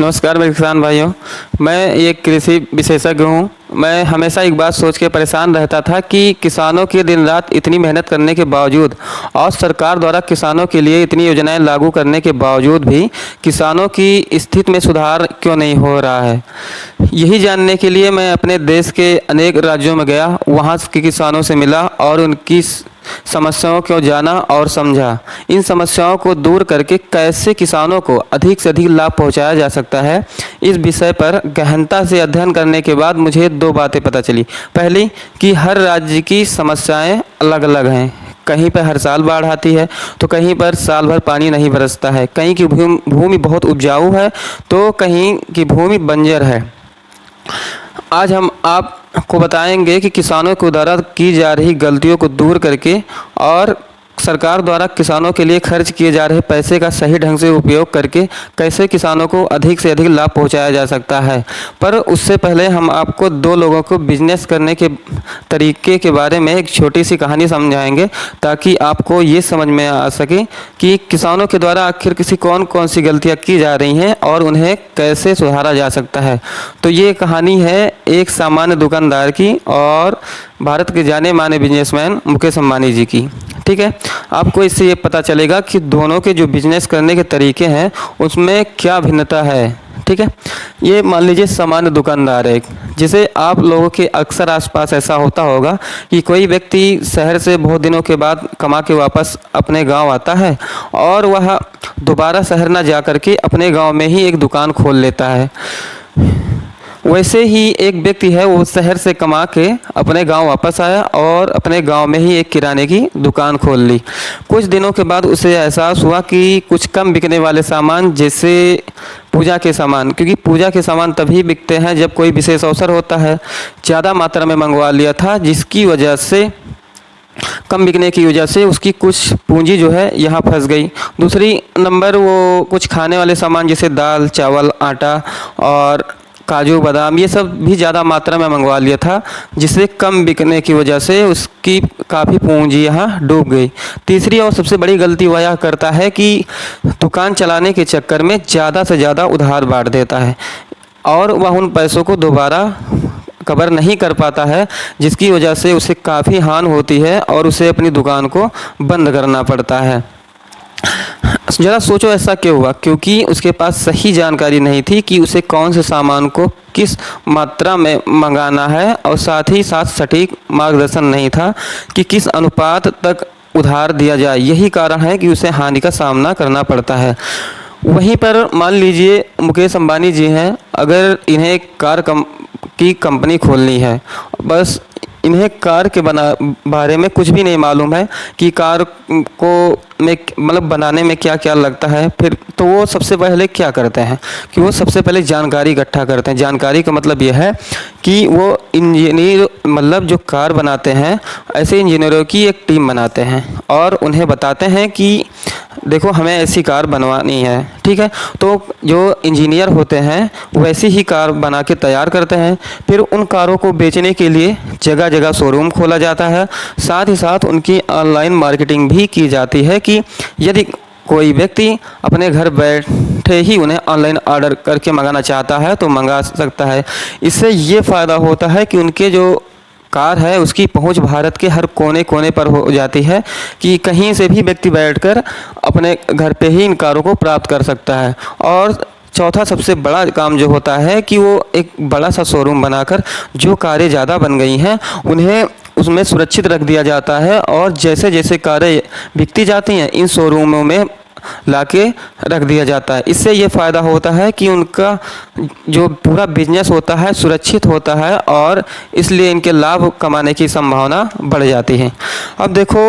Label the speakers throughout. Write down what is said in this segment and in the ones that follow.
Speaker 1: नमस्कार मेरे किसान भाइयों। मैं एक कृषि विशेषज्ञ हूँ। मैं हमेशा एक बात सोच के परेशान रहता था कि किसानों के दिन रात इतनी मेहनत करने के बावजूद और सरकार द्वारा किसानों के लिए इतनी योजनाएं लागू करने के बावजूद भी किसानों की स्थिति में सुधार क्यों नहीं हो रहा है। यही जानने के लिए मैं अपने देश के अनेक राज्यों में गया, वहाँ के किसानों से मिला और उनकी समस्याओं को जाना और समझा। इन समस्याओं को दूर करके कैसे किसानों को अधिक से अधिक लाभ पहुंचाया जा सकता है, इस विषय पर गहनता से अध्ययन करने के बाद मुझे दो बातें पता चली। पहली कि हर राज्य की समस्याएं अलग अलग हैं। कहीं पर हर साल बाढ़ आती है तो कहीं पर साल भर पानी नहीं बरसता है। कहीं की भूमि बहुत उपजाऊ है तो कहीं की भूमि बंजर है। आज हम आपको बताएंगे कि किसानों को द्वारा की जा रही गलतियों को दूर करके और सरकार द्वारा किसानों के लिए खर्च किए जा रहे पैसे का सही ढंग से उपयोग करके कैसे किसानों को अधिक से अधिक लाभ पहुंचाया जा सकता है। पर उससे पहले हम आपको दो लोगों को बिजनेस करने के तरीके के बारे में एक छोटी सी कहानी समझाएंगे, ताकि आपको ये समझ में आ सके कि किसानों के द्वारा आखिर कौन कौन सी गलतियाँ की जा रही हैं और उन्हें कैसे सुधारा जा सकता है। तो ये कहानी है एक सामान्य दुकानदार की और भारत के जाने माने बिजनेसमैन मुकेश अंबानी जी की। ठीक है, आपको इससे ये पता चलेगा कि दोनों के जो बिजनेस करने के तरीके हैं उसमें क्या भिन्नता है। ठीक है, ये मान लीजिए सामान्य दुकानदार है, जिसे आप लोगों के अक्सर आसपास ऐसा होता होगा कि कोई व्यक्ति शहर से बहुत दिनों के बाद कमा के वापस अपने गांव आता है और वह दोबारा शहर ना जा कर के अपने गांव में ही एक दुकान खोल लेता है। वैसे ही एक व्यक्ति है, वो शहर से कमा के अपने गांव वापस आया और अपने गांव में ही एक किराने की दुकान खोल ली। कुछ दिनों के बाद उसे एहसास हुआ कि कुछ कम बिकने वाले सामान, जैसे पूजा के सामान, क्योंकि पूजा के सामान तभी बिकते हैं जब कोई विशेष अवसर होता है, ज़्यादा मात्रा में मंगवा लिया था, जिसकी वजह से कम बिकने की वजह से उसकी कुछ पूंजी जो है यहाँ फंस गई। दूसरी नंबर वो कुछ खाने वाले सामान जैसे दाल चावल आटा और काजू बादाम, ये सब भी ज़्यादा मात्रा में मंगवा लिया था, जिससे कम बिकने की वजह से उसकी काफ़ी पूंजी यहाँ डूब गई। तीसरी और सबसे बड़ी गलती वह यह करता है कि दुकान चलाने के चक्कर में ज़्यादा से ज़्यादा उधार बांट देता है और वह उन पैसों को दोबारा कवर नहीं कर पाता है, जिसकी वजह से उसे काफ़ी हानि होती है और उसे अपनी दुकान को बंद करना पड़ता है। ज़रा सोचो ऐसा क्यों हुआ? क्योंकि उसके पास सही जानकारी नहीं थी कि उसे कौन से सामान को किस मात्रा में मंगाना है और साथ ही साथ सटीक मार्गदर्शन नहीं था कि किस अनुपात तक उधार दिया जाए। यही कारण है कि उसे हानि का सामना करना पड़ता है। वहीं पर मान लीजिए मुकेश अंबानी जी हैं, अगर इन्हें कार की कंपनी खोलनी है, बस इन्हें कार के बारे में कुछ भी नहीं मालूम है कि कार को में मतलब बनाने में क्या क्या लगता है, फिर तो वो सबसे पहले क्या करते हैं कि वो सबसे पहले जानकारी इकट्ठा करते हैं। जानकारी का मतलब यह है कि वो इंजीनियर, मतलब जो कार बनाते हैं, ऐसे इंजीनियरों की एक टीम बनाते हैं और उन्हें बताते हैं कि देखो हमें ऐसी कार बनवानी है। ठीक है, तो जो इंजीनियर होते हैं वैसी ही कार बना के तैयार करते हैं। फिर उन कारों को बेचने के लिए जगह जगह शोरूम खोला जाता है। साथ ही साथ उनकी ऑनलाइन मार्केटिंग भी की जाती है कि यदि कोई व्यक्ति अपने घर बैठे ही उन्हें ऑनलाइन ऑर्डर करके मंगाना चाहता है तो मंगा सकता है। इससे ये फ़ायदा होता है कि उनके जो कार है उसकी पहुंच भारत के हर कोने कोने पर हो जाती है कि कहीं से भी व्यक्ति बैठकर अपने घर पे ही इन कारों को प्राप्त कर सकता है। और चौथा सबसे बड़ा काम जो होता है कि वो एक बड़ा सा शोरूम बनाकर जो कारें ज़्यादा बन गई हैं उन्हें उसमें सुरक्षित रख दिया जाता है और जैसे जैसे कारें बिकती जाती हैं इन शोरूमों में लाके रख दिया जाता है। इससे ये फ़ायदा होता है कि उनका जो पूरा बिजनेस होता है सुरक्षित होता है और इसलिए इनके लाभ कमाने की संभावना बढ़ जाती है। अब देखो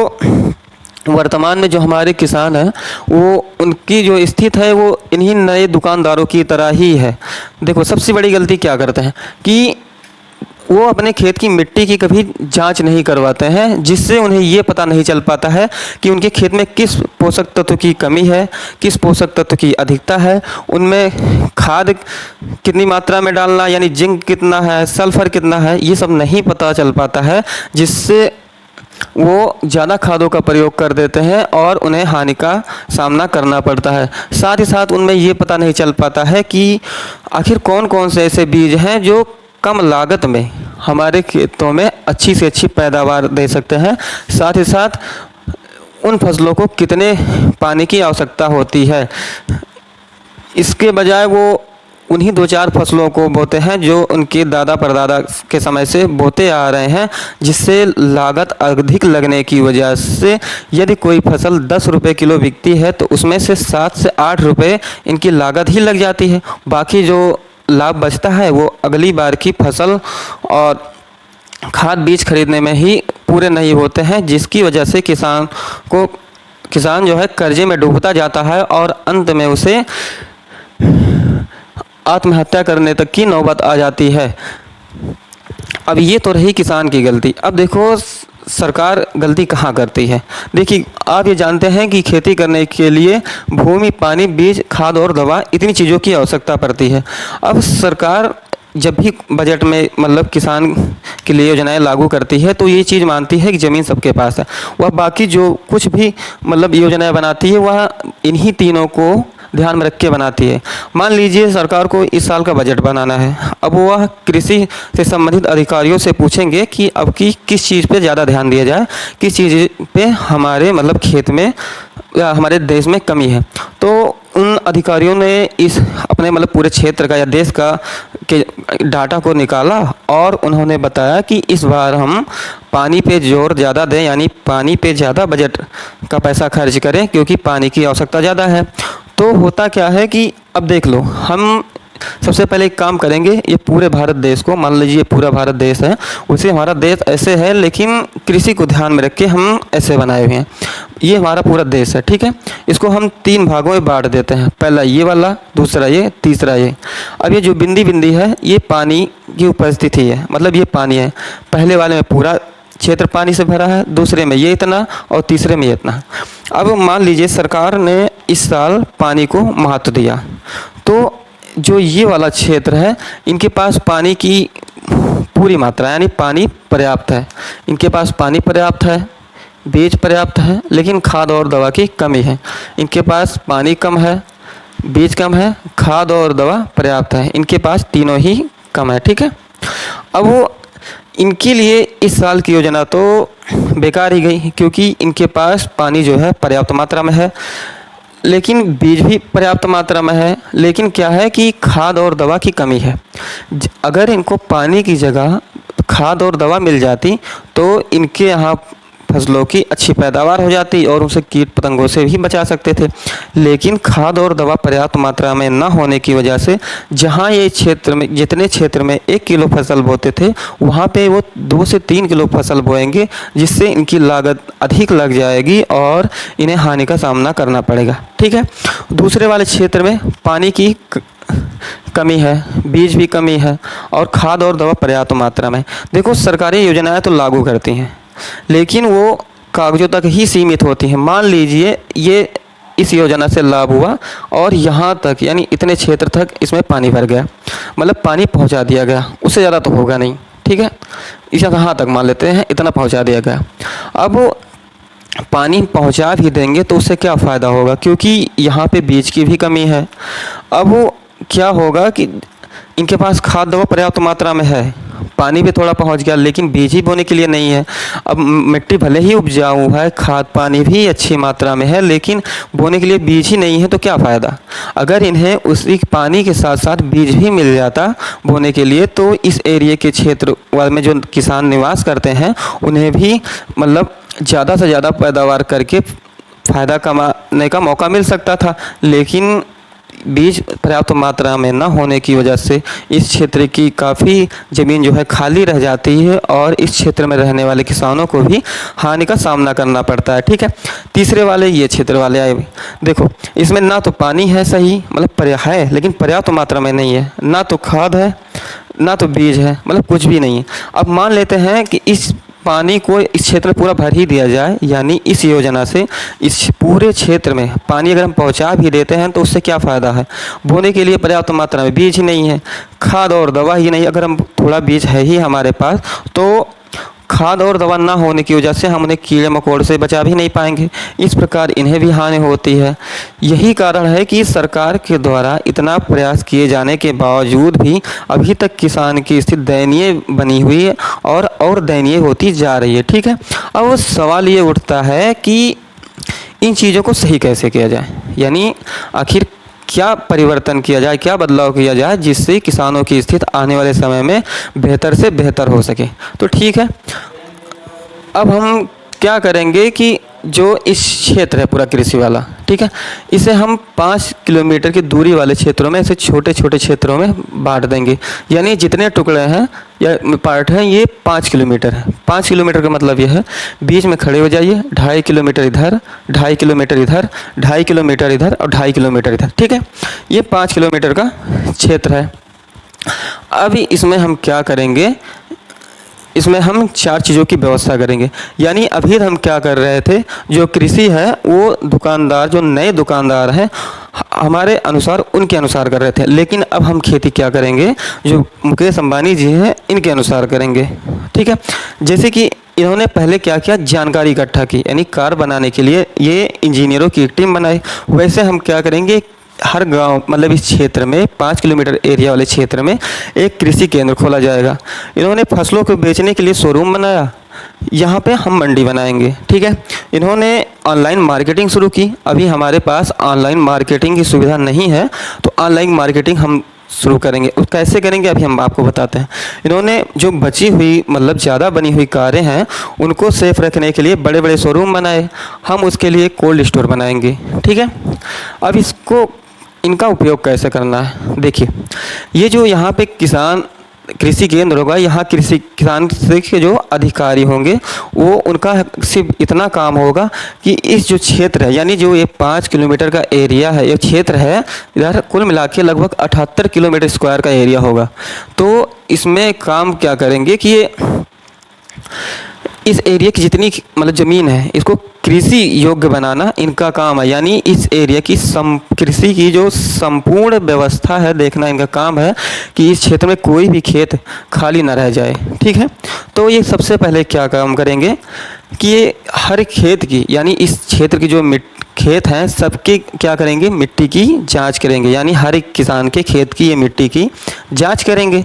Speaker 1: वर्तमान में जो हमारे किसान हैं वो उनकी जो स्थिति है वो इन्हीं नए दुकानदारों की तरह ही है। देखो सबसे बड़ी गलती क्या करते हैं कि वो अपने खेत की मिट्टी की कभी जांच नहीं करवाते हैं, जिससे उन्हें ये पता नहीं चल पाता है कि उनके खेत में किस पोषक तत्व की कमी है, किस पोषक तत्व की अधिकता है, उनमें खाद कितनी मात्रा में डालना, यानी जिंक कितना है, सल्फर कितना है, ये सब नहीं पता चल पाता है, जिससे वो ज़्यादा खादों का प्रयोग कर देते हैं और उन्हें हानि का सामना करना पड़ता है। साथ ही साथ उनमें ये पता नहीं चल पाता है कि आखिर कौन कौन से ऐसे बीज हैं जो कम लागत में हमारे खेतों में अच्छी से अच्छी पैदावार दे सकते हैं। साथ ही साथ उन फसलों को कितने पानी की आवश्यकता होती है, इसके बजाय वो उन्हीं दो चार फसलों को बोते हैं जो उनके दादा परदादा के समय से बोते आ रहे हैं, जिससे लागत अधिक लगने की वजह से यदि कोई फसल 10 रुपये किलो बिकती है तो उसमें से 7 से 8 रुपये इनकी लागत ही लग जाती है। बाकी जो लाभ बचता है वो अगली बार की फसल और खाद बीज खरीदने में ही पूरे नहीं होते हैं, जिसकी वजह से किसान जो है कर्जे में डूबता जाता है और अंत में उसे आत्महत्या करने तक की नौबत आ जाती है। अब ये तो रही किसान की गलती। अब देखो सरकार गलती कहाँ करती है। देखिए, आप ये जानते हैं कि खेती करने के लिए भूमि, पानी, बीज, खाद और दवा इतनी चीज़ों की आवश्यकता पड़ती है। अब सरकार जब भी बजट में मतलब किसान के लिए योजनाएं लागू करती है तो ये चीज़ मानती है कि ज़मीन सबके पास है। वह बाकी जो कुछ भी मतलब योजनाएं बनाती है वह इन्हीं तीनों को ध्यान में रख के बनाती है। मान लीजिए सरकार को इस साल का बजट बनाना है, अब वह कृषि से संबंधित अधिकारियों से पूछेंगे कि अब की किस चीज़ पे ज़्यादा ध्यान दिया जाए, किस चीज़ पे हमारे मतलब खेत में या हमारे देश में कमी है। तो उन अधिकारियों ने इस अपने मतलब पूरे क्षेत्र का या देश का के डाटा को निकाला और उन्होंने बताया कि इस बार हम पानी पे जोर ज़्यादा दें, यानी पानी पे ज़्यादा बजट का पैसा खर्च करें क्योंकि पानी की आवश्यकता ज़्यादा है। तो होता क्या है कि अब देख लो, हम सबसे पहले एक काम करेंगे, ये पूरे भारत देश को, मान लीजिए पूरा भारत देश है, उसे हमारा देश ऐसे है लेकिन कृषि को ध्यान में रख के हम ऐसे बनाए हुए हैं। ये हमारा पूरा देश है, ठीक है। इसको हम 3 भागों में बांट देते हैं, पहला ये वाला, दूसरा ये, तीसरा ये। अब ये जो बिंदी बिंदी है ये पानी की उपस्थिति है, मतलब ये पानी है। पहले वाले में पूरा क्षेत्र पानी से भरा है, दूसरे में ये इतना और तीसरे में ये इतना। अब मान लीजिए सरकार ने इस साल पानी को महत्व दिया, तो जो ये वाला क्षेत्र है इनके पास पानी की पूरी मात्रा यानी पानी पर्याप्त है, इनके पास पानी पर्याप्त है, बीज पर्याप्त है, लेकिन खाद और दवा की कमी है। इनके पास पानी कम है, बीज कम है, खाद और दवा पर्याप्त है, इनके पास तीनों ही कम है, ठीक है। अब वो इनके लिए इस साल की योजना तो बेकार ही गई क्योंकि इनके पास पानी जो है पर्याप्त मात्रा में है, लेकिन बीज भी पर्याप्त मात्रा में है, लेकिन क्या है कि खाद और दवा की कमी है। अगर इनको पानी की जगह खाद और दवा मिल जाती तो इनके यहाँ फसलों की अच्छी पैदावार हो जाती और उसे कीट पतंगों से भी बचा सकते थे। लेकिन खाद और दवा पर्याप्त मात्रा में न होने की वजह से जहाँ ये क्षेत्र में जितने क्षेत्र में 1 किलो फसल बोते थे वहाँ पे वो 2 से 3 किलो फसल बोएंगे, जिससे इनकी लागत अधिक लग जाएगी और इन्हें हानि का सामना करना पड़ेगा, ठीक है। दूसरे वाले क्षेत्र में पानी की कमी है, बीज भी कमी है और खाद और दवा पर्याप्त मात्रा में। देखो सरकारी योजनाएं तो लागू करती हैं लेकिन वो कागजों तक ही सीमित होती हैं। मान लीजिए ये इस योजना से लाभ हुआ और यहाँ तक यानी इतने क्षेत्र तक इसमें पानी भर गया, मतलब पानी पहुँचा दिया गया, उससे ज़्यादा तो होगा नहीं, ठीक है। इसे कहाँ तक मान लेते हैं, इतना पहुँचा दिया गया। अब पानी पहुँचा भी देंगे तो उससे क्या फ़ायदा होगा, क्योंकि यहाँ पे बीज की भी कमी है। अब वो क्या होगा कि इनके पास खाद दवा पर्याप्त मात्रा में है, पानी भी थोड़ा पहुंच गया, लेकिन बीज ही बोने के लिए नहीं है। अब मिट्टी भले ही उपजाऊ है, खाद पानी भी अच्छी मात्रा में है, लेकिन बोने के लिए बीज ही नहीं है तो क्या फ़ायदा। अगर इन्हें उसी पानी के साथ साथ बीज भी मिल जाता बोने के लिए तो इस एरिया के क्षेत्र में जो किसान निवास करते हैं उन्हें भी मतलब ज़्यादा से ज़्यादा पैदावार करके फ़ायदा कमाने का मौका मिल सकता था। लेकिन बीज पर्याप्त मात्रा में न होने की वजह से इस क्षेत्र की काफ़ी ज़मीन जो है खाली रह जाती है और इस क्षेत्र में रहने वाले किसानों को भी हानि का सामना करना पड़ता है, ठीक है। तीसरे वाले ये क्षेत्र वाले आए, देखो इसमें ना तो पानी है सही मतलब है, लेकिन पर्याप्त मात्रा में नहीं है, ना तो खाद है ना तो बीज है, मतलब कुछ भी नहीं है। अब मान लेते हैं कि इस पानी को इस क्षेत्र में पूरा भर ही दिया जाए, यानी इस योजना से इस पूरे क्षेत्र में पानी अगर हम पहुंचा भी देते हैं तो उससे क्या फ़ायदा है। बोने के लिए पर्याप्त मात्रा में बीज ही नहीं है, खाद और दवा ही नहीं, अगर हम थोड़ा बीज है ही हमारे पास तो खाद और दवा ना होने की वजह से हम उन्हें कीड़े मकोड़ों से बचा भी नहीं पाएंगे। इस प्रकार इन्हें भी हानि होती है। यही कारण है कि सरकार के द्वारा इतना प्रयास किए जाने के बावजूद भी अभी तक किसान की स्थिति दयनीय बनी हुई है और दयनीय होती जा रही है। ठीक है, अब सवाल ये उठता है कि इन चीज़ों को सही कैसे किया जाए, यानी आखिर क्या परिवर्तन किया जाए, क्या बदलाव किया जाए जिससे किसानों की स्थिति आने वाले समय में बेहतर से बेहतर हो सके। तो ठीक है, अब हम क्या करेंगे कि जो इस क्षेत्र है पूरा कृषि वाला, ठीक है, इसे हम 5 किलोमीटर की दूरी वाले क्षेत्रों में, इसे छोटे छोटे क्षेत्रों में बांट देंगे। यानी जितने टुकड़े हैं या पार्ट हैं ये 5 किलोमीटर है। 5 किलोमीटर का मतलब यह है, बीच में खड़े हो जाइए, 2.5 किलोमीटर इधर, 2.5 किलोमीटर इधर, 2.5 किलोमीटर इधर और 2.5 किलोमीटर इधर। ठीक है, ये 5 किलोमीटर का क्षेत्र है। अभी इसमें हम क्या करेंगे, इसमें हम 4 चीज़ों की व्यवस्था करेंगे। यानी अभी हम क्या कर रहे थे, जो कृषि है वो दुकानदार, जो नए दुकानदार हैं हमारे अनुसार, उनके अनुसार कर रहे थे, लेकिन अब हम खेती क्या करेंगे, जो मुकेश अंबानी जी हैं इनके अनुसार करेंगे। ठीक है, जैसे कि इन्होंने पहले क्या किया, जानकारी इकट्ठा की, यानी कार बनाने के लिए ये इंजीनियरों की एक टीम बनाई। वैसे हम क्या करेंगे, हर गांव, मतलब इस क्षेत्र में 5 किलोमीटर एरिया वाले क्षेत्र में एक कृषि केंद्र खोला जाएगा। इन्होंने फसलों को बेचने के लिए शोरूम बनाया, यहाँ पे हम मंडी बनाएंगे। ठीक है, इन्होंने ऑनलाइन मार्केटिंग शुरू की। अभी हमारे पास ऑनलाइन मार्केटिंग की सुविधा नहीं है, तो ऑनलाइन मार्केटिंग हम शुरू करेंगे। उस कैसे करेंगे अभी हम आपको बताते हैं। इन्होंने जो बची हुई, मतलब ज़्यादा बनी हुई कारें हैं उनको सेफ रखने के लिए बड़े बड़े शोरूम बनाए। हम उसके लिए कोल्ड स्टोर बनाएंगे। ठीक है, अब इसको, इनका उपयोग कैसे करना है, देखिए, ये जो यहाँ पे किसान कृषि केंद्र होगा, यहाँ किसान के जो अधिकारी होंगे वो, उनका सिर्फ इतना काम होगा कि इस जो क्षेत्र है, यानी जो ये 5 किलोमीटर का एरिया है, ये क्षेत्र है, इधर कुल मिला के लगभग 78 किलोमीटर स्क्वायर का एरिया होगा। तो इसमें काम क्या करेंगे कि ये इस एरिया की जितनी मतलब ज़मीन है इसको कृषि योग्य बनाना इनका काम है। यानी इस एरिया की कृषि की जो संपूर्ण व्यवस्था है देखना इनका काम है कि इस क्षेत्र में कोई भी खेत खाली ना रह जाए। ठीक है, तो ये सबसे पहले क्या काम करेंगे कि ये हर खेत की, यानी इस क्षेत्र की जो खेत हैं सबके क्या करेंगे, मिट्टी की जांच करेंगे। यानी हर एक किसान के खेत की ये मिट्टी की जांच करेंगे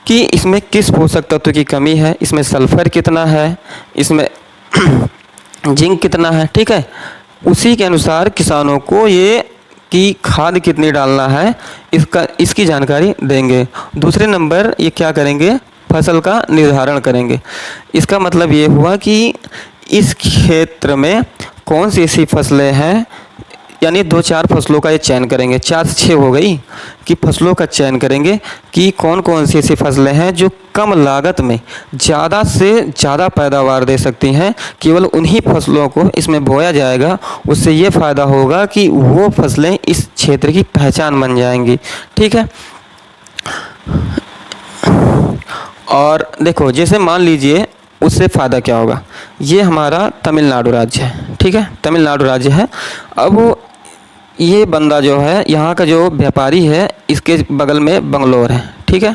Speaker 1: कि इसमें किस पोषक तत्व की कमी है, इसमें सल्फ़र कितना है, इसमें जिंक कितना है। ठीक है, उसी के अनुसार किसानों को ये कि खाद कितनी डालना है इसकी जानकारी देंगे। दूसरे नंबर ये क्या करेंगे, फसल का निर्धारण करेंगे। इसका मतलब ये हुआ कि इस क्षेत्र में कौन सी ऐसी फसलें हैं, यानी 2-4 फसलों का ये चयन करेंगे, 4 से 6 हो गई कि फसलों का चयन करेंगे कि कौन कौन सी ऐसी फसलें हैं जो कम लागत में ज़्यादा से ज़्यादा पैदावार दे सकती हैं। केवल उन्हीं फसलों को इसमें बोया जाएगा। उससे ये फ़ायदा होगा कि वो फसलें इस क्षेत्र की पहचान बन जाएंगी। ठीक है, और देखो, जैसे मान लीजिए उससे फ़ायदा क्या होगा, ये हमारा तमिलनाडु राज्य है। ठीक है, तमिलनाडु राज्य है। अब ये बंदा जो है, यहाँ का जो व्यापारी है, इसके बगल में बंगलोर है। ठीक है,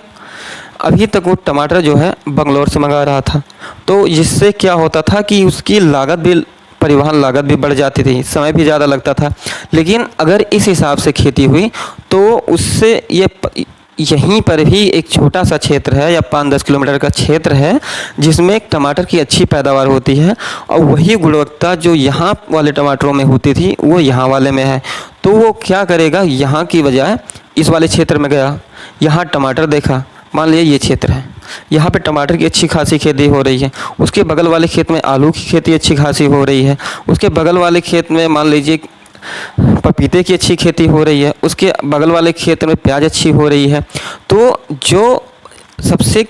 Speaker 1: अभी तक वो टमाटर जो है बंगलोर से मंगा रहा था, तो जिससे क्या होता था कि उसकी लागत भी, परिवहन लागत भी बढ़ जाती थी, समय भी ज़्यादा लगता था। लेकिन अगर इस हिसाब से खेती हुई तो उससे ये यहीं पर भी एक छोटा सा क्षेत्र है या 5-10 किलोमीटर का क्षेत्र है जिसमें टमाटर की अच्छी पैदावार होती है, और वही गुणवत्ता जो यहाँ वाले टमाटरों में होती थी वो यहाँ वाले में है। तो वो क्या करेगा, यहाँ की बजाय इस वाले क्षेत्र में गया, यहाँ टमाटर देखा, मान लिया ये क्षेत्र है, यहाँ पे टमाटर की अच्छी खासी खेती हो रही है, उसके बगल वाले खेत में आलू की खेती अच्छी खासी हो रही है, उसके बगल वाले खेत में मान लीजिए पपीते की अच्छी खेती हो रही है, उसके बगल वाले खेत में प्याज अच्छी हो रही है। तो जो सबसे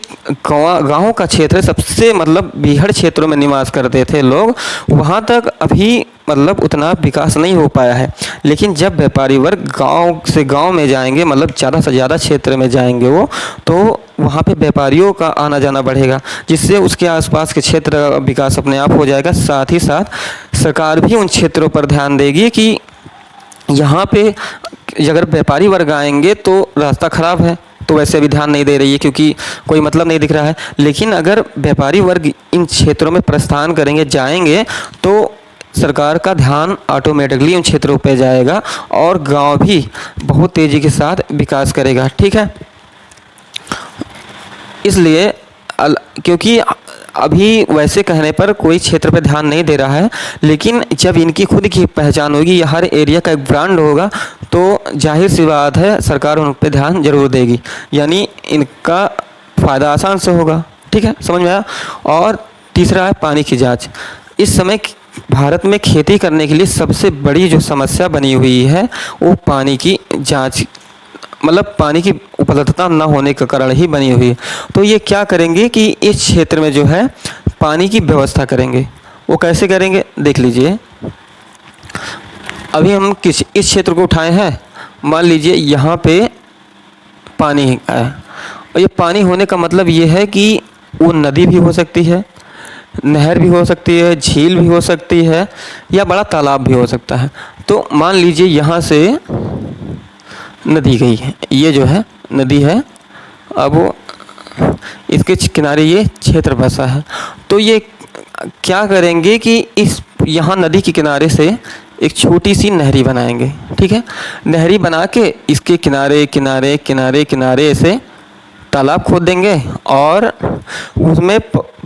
Speaker 1: गाँव का क्षेत्र है, सबसे मतलब बीहड़ क्षेत्रों में निवास करते थे लोग, वहाँ तक अभी मतलब उतना विकास नहीं हो पाया है। लेकिन जब व्यापारी वर्ग गांव से गांव में जाएंगे, मतलब ज़्यादा से ज़्यादा क्षेत्र में जाएंगे वो, तो वहाँ पे व्यापारियों का आना जाना बढ़ेगा, जिससे उसके आसपास के क्षेत्र का विकास अपने आप हो जाएगा। साथ ही साथ सरकार भी उन क्षेत्रों पर ध्यान देगी कि यहाँ पे अगर व्यापारी वर्ग आएंगे तो रास्ता ख़राब है, तो वैसे अभी ध्यान नहीं दे रही है क्योंकि कोई मतलब नहीं दिख रहा है। लेकिन अगर व्यापारी वर्ग इन क्षेत्रों में प्रस्थान करेंगे, जाएंगे, तो सरकार का ध्यान ऑटोमेटिकली उन क्षेत्रों पे जाएगा और गांव भी बहुत तेज़ी के साथ विकास करेगा। ठीक है, इसलिए क्योंकि अभी वैसे कहने पर कोई क्षेत्र पे ध्यान नहीं दे रहा है, लेकिन जब इनकी खुद की पहचान होगी या हर एरिया का एक ब्रांड होगा तो जाहिर सी बात है सरकार उन पे ध्यान जरूर देगी, यानी इनका फ़ायदा आसान से होगा। ठीक है, समझ में आया। और तीसरा है पानी की जांच। इस समय भारत में खेती करने के लिए सबसे बड़ी जो समस्या बनी हुई है वो पानी की जांच, मतलब पानी की उपलब्धता न होने के कारण ही बनी हुई है। तो ये क्या करेंगे कि इस क्षेत्र में जो है पानी की व्यवस्था करेंगे। वो कैसे करेंगे देख लीजिए। अभी हम इस क्षेत्र को उठाए हैं, मान लीजिए यहाँ पे पानी है, और ये पानी होने का मतलब ये है कि वो नदी भी हो सकती है, नहर भी हो सकती है, झील भी हो सकती है, या बड़ा तालाब भी हो सकता है। तो मान लीजिए यहाँ से नदी गई है, ये जो है नदी है, अब वो इसके किनारे ये क्षेत्र बसा है। तो ये क्या करेंगे कि इस यहाँ नदी के किनारे से एक छोटी सी नहरी बनाएंगे। ठीक है, नहरी बना के इसके किनारे किनारे किनारे किनारे से तालाब खोद देंगे और उसमें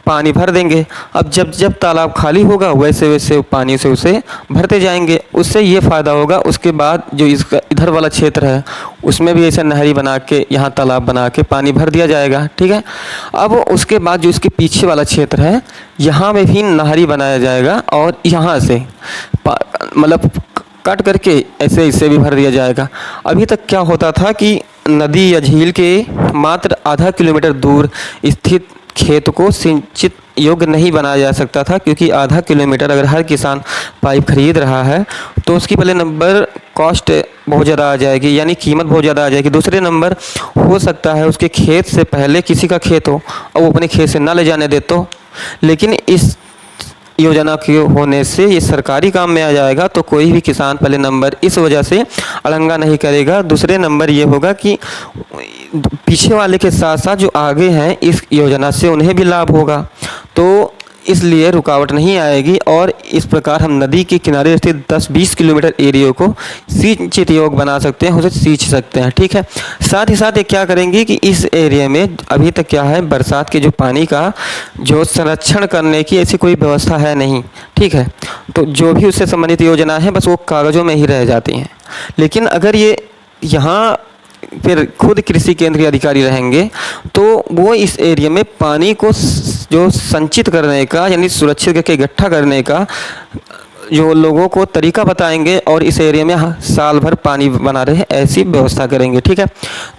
Speaker 1: पानी भर देंगे। अब जब जब तालाब खाली होगा वैसे वैसे पानी से उसे भरते जाएंगे। उससे ये फ़ायदा होगा, उसके बाद जो इसका इधर वाला क्षेत्र है उसमें भी ऐसा नहरी बना के यहाँ तालाब बना के पानी भर दिया जाएगा। ठीक है, अब उसके बाद जो इसके पीछे वाला क्षेत्र है यहाँ में भी नहरी बनाया जाएगा और यहाँ से मतलब कट करके ऐसे इसे भी भर दिया जाएगा। अभी तक क्या होता था कि नदी या झील के मात्र आधा किलोमीटर दूर स्थित खेत को सिंचित योग्य नहीं बनाया जा सकता था, क्योंकि आधा किलोमीटर अगर हर किसान पाइप खरीद रहा है तो उसकी पहले नंबर कॉस्ट बहुत ज़्यादा आ जाएगी, यानी कीमत बहुत ज़्यादा आ जाएगी। दूसरे नंबर हो सकता है उसके खेत से पहले किसी का खेत हो और वो अपने खेत से ना ले जाने दे तो। लेकिन इस योजना के होने से ये सरकारी काम में आ जाएगा तो कोई भी किसान पहले नंबर इस वजह से अड़ंगा नहीं करेगा। दूसरे नंबर ये होगा कि पीछे वाले के साथ साथ जो आगे हैं इस योजना से उन्हें भी लाभ होगा, तो इसलिए रुकावट नहीं आएगी और इस प्रकार हम नदी के किनारे स्थित 10-20 किलोमीटर एरिया को सिंचित योग्य बना सकते हैं, उसे सींच सकते हैं। ठीक है, साथ ही साथ ये क्या करेंगे कि इस एरिया में अभी तक क्या है, बरसात के जो पानी का जो संरक्षण करने की ऐसी कोई व्यवस्था है नहीं। ठीक है, तो जो भी उससे संबंधित योजना है बस वो कागज़ों में ही रह जाती हैं। लेकिन अगर ये यहाँ फिर खुद कृषि केंद्र के अधिकारी रहेंगे तो वो इस एरिया में पानी को जो संचित करने का यानी सुरक्षित करके इकट्ठा करने का जो लोगों को तरीका बताएंगे और इस एरिया में साल भर पानी बना रहे ऐसी व्यवस्था करेंगे। ठीक है,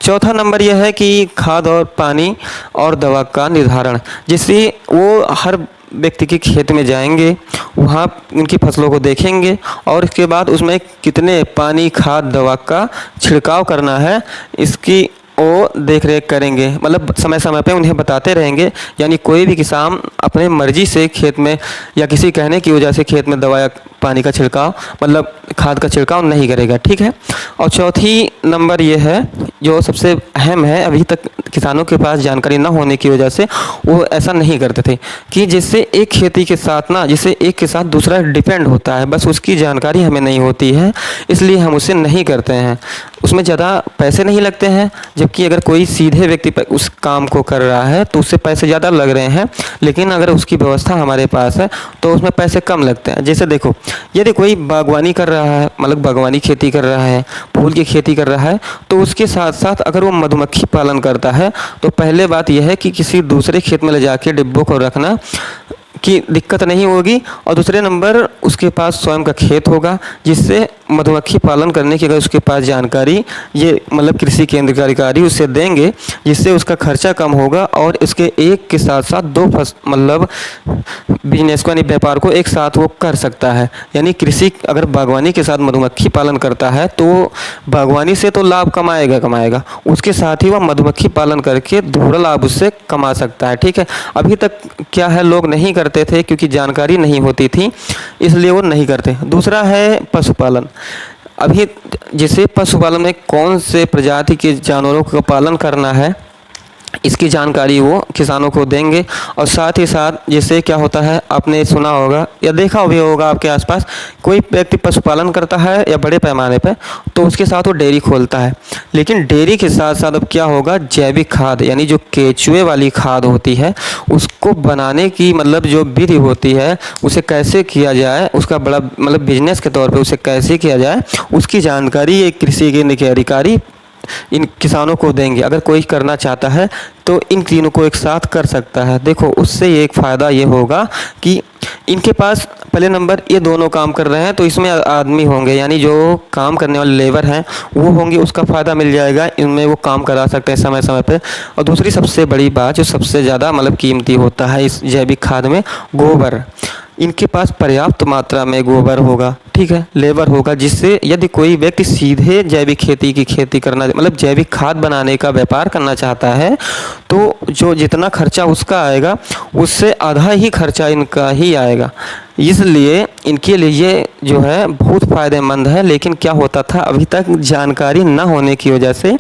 Speaker 1: चौथा नंबर यह है कि खाद और पानी और दवा का निर्धारण, जिससे वो हर व्यक्ति के खेत में जाएंगे, वहाँ उनकी फसलों को देखेंगे और इसके बाद उसमें कितने पानी खाद दवा का छिड़काव करना है इसकी वो देख रेख करेंगे, मतलब समय समय पे उन्हें बताते रहेंगे। यानी कोई भी किसान अपने मर्जी से खेत में या किसी कहने की वजह से खेत में दवा या पानी का छिड़काव मतलब खाद का छिड़काव नहीं करेगा। ठीक है, और चौथी नंबर ये है जो सबसे अहम है, अभी तक किसानों के पास जानकारी न होने की वजह से वो ऐसा नहीं करते थे कि जिससे एक खेती के साथ ना जिससे एक के साथ दूसरा डिपेंड होता है, बस उसकी जानकारी हमें नहीं होती है इसलिए हम उसे नहीं करते हैं। उसमें ज़्यादा पैसे नहीं लगते हैं, जबकि अगर कोई सीधे व्यक्ति उस काम को कर रहा है तो उससे पैसे ज़्यादा लग रहे हैं, लेकिन अगर उसकी व्यवस्था हमारे पास है तो उसमें पैसे कम लगते हैं। जैसे देखो, यदि कोई बागवानी कर रहा है, मतलब बागवानी खेती कर रहा है, फूल की खेती कर रहा है, तो उसके साथ साथ अगर वो मधुमक्खी पालन करता है तो पहले बात यह है कि किसी दूसरे खेत में ले जाके डिब्बों को रखना की दिक्कत नहीं होगी, और दूसरे नंबर उसके पास स्वयं का खेत होगा जिससे मधुमक्खी पालन करने की अगर उसके पास जानकारी ये मतलब कृषि केंद्र के अधिकारी उसे देंगे, जिससे उसका खर्चा कम होगा और इसके एक के साथ साथ दो मतलब बिजनेस को यानी व्यापार को एक साथ वो कर सकता है। यानी कृषि अगर बागवानी के साथ मधुमक्खी पालन करता है तो बागवानी से तो लाभ कमाएगा, उसके साथ ही वह मधुमक्खी पालन करके दोहरा लाभ उससे कमा सकता है। ठीक है, अभी तक क्या है लोग नहीं करते थे क्योंकि जानकारी नहीं होती थी, इसलिए वो नहीं करते। दूसरा है पशुपालन। अभी जैसे पशुपालन में कौन से प्रजाति के जानवरों का पालन करना है, इसकी जानकारी वो किसानों को देंगे। और साथ ही साथ जैसे क्या होता है, आपने सुना होगा या देखा भी होगा आपके आसपास, कोई व्यक्ति पशुपालन करता है या बड़े पैमाने पर, तो उसके साथ वो डेयरी खोलता है। लेकिन डेयरी के साथ साथ अब क्या होगा, जैविक खाद यानी जो केचुए वाली खाद होती है उसको बनाने की मतलब जो विधि होती है, उसे कैसे किया जाए, उसका बड़ा मतलब बिजनेस के तौर पे उसे कैसे किया जाए, उसकी जानकारी एक कृषि केंद्र के अधिकारी इन किसानों को देंगे। अगर कोई करना चाहता है तो इन तीनों को एक साथ कर सकता है। देखो उससे एक फ़ायदा ये होगा कि इनके पास पहले नंबर ये दोनों काम कर रहे हैं, तो इसमें आदमी होंगे यानी जो काम करने वाले लेबर हैं वो होंगे, उसका फ़ायदा मिल जाएगा, इनमें वो काम करा सकते हैं समय समय पे। और दूसरी सबसे बड़ी बात जो सबसे ज़्यादा मतलब कीमती होता है इस जैविक खाद में, गोबर। इनके पास पर्याप्त मात्रा में गोबर होगा, ठीक है, लेबर होगा, जिससे यदि कोई व्यक्ति सीधे जैविक खेती की खेती करना मतलब जैविक खाद बनाने का व्यापार करना चाहता है तो जो जितना खर्चा उसका आएगा उससे आधा ही खर्चा इनका ही आएगा। इसलिए इनके लिए ये जो है बहुत फ़ायदेमंद है। लेकिन क्या होता था, अभी तक जानकारी न होने की वजह से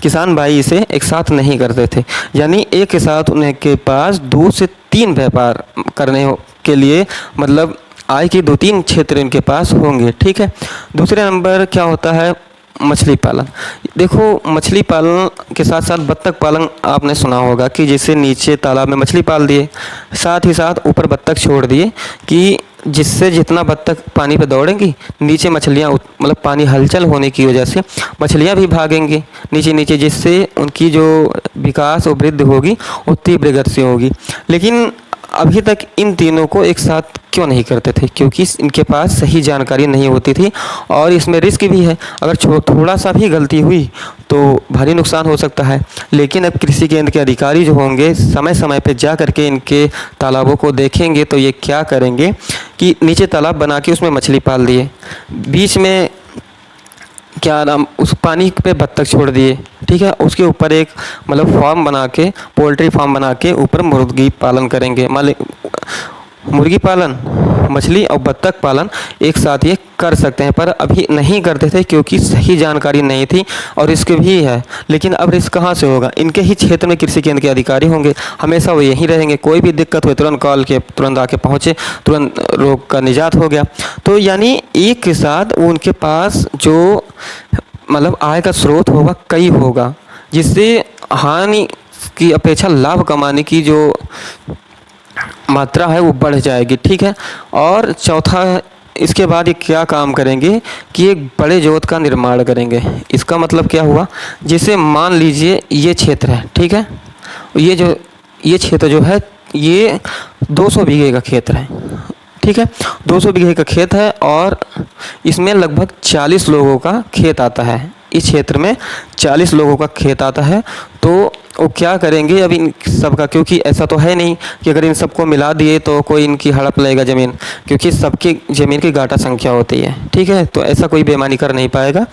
Speaker 1: किसान भाई इसे एक साथ नहीं करते थे, यानी एक साथ उनके पास 2 से 3 व्यापार करने के लिए मतलब आय के 2-3 क्षेत्र इनके पास होंगे, ठीक है। दूसरे नंबर क्या होता है, मछली पालन। देखो मछली पालन के साथ साथ बत्तख पालन आपने सुना होगा कि जैसे नीचे तालाब में मछली पाल दिए, साथ ही साथ ऊपर बत्तख छोड़ दिए कि जिससे जितना बत्तख पानी पे दौड़ेंगी नीचे मछलियाँ मतलब पानी हलचल होने की वजह से मछलियाँ भी भागेंगी नीचे नीचे, जिससे उनकी जो विकास और वृद्धि होगी वो तीव्र गति से होगी। लेकिन अभी तक इन तीनों को एक साथ क्यों नहीं करते थे, क्योंकि इनके पास सही जानकारी नहीं होती थी और इसमें रिस्क भी है। अगर थोड़ा सा भी गलती हुई तो भारी नुकसान हो सकता है। लेकिन अब कृषि केंद्र के अधिकारी जो होंगे समय समय पर जा करके इनके तालाबों को देखेंगे तो ये क्या करेंगे कि नीचे तालाब बना के उसमें मछली पाल दिए, बीच में क्या नाम उस पानी पे बत्तख छोड़ दिए, ठीक है, उसके ऊपर एक मतलब फार्म बना के, पोल्ट्री फार्म बना के ऊपर मुर्गी पालन करेंगे। मुर्गी पालन, मछली और बत्तख पालन एक साथ ये कर सकते हैं, पर अभी नहीं करते थे क्योंकि सही जानकारी नहीं थी और रिस्क भी है। लेकिन अब रिस्क कहाँ से होगा, इनके ही क्षेत्र में कृषि केंद्र के अधिकारी होंगे, हमेशा वो यहीं रहेंगे, कोई भी दिक्कत हुई तुरंत कॉल के तुरंत आके पहुँचे, तुरंत रोग का निजात हो गया। तो यानी एक के साथ उनके पास जो मतलब आय का स्रोत होगा कई होगा, जिससे हानि की अपेक्षा लाभ कमाने की जो मात्रा है वो बढ़ जाएगी, ठीक है। और चौथा इसके बाद ये क्या काम करेंगे कि एक बड़े जोत का निर्माण करेंगे। इसका मतलब क्या हुआ, जैसे मान लीजिए ये क्षेत्र है, ठीक है, ये क्षेत्र जो है ये 200 बीघे का क्षेत्र है, ठीक है, 200 बीघे का खेत है और इसमें लगभग 40 लोगों का खेत आता है। इस क्षेत्र में 40 लोगों का खेत आता है, तो वो क्या करेंगे अब इन सबका, क्योंकि ऐसा तो है नहीं कि अगर इन सबको मिला दिए तो कोई इनकी हड़प लेगा ज़मीन, क्योंकि सबकी ज़मीन की घाटा संख्या होती है, ठीक है, तो ऐसा कोई बेईमानी कर नहीं पाएगा।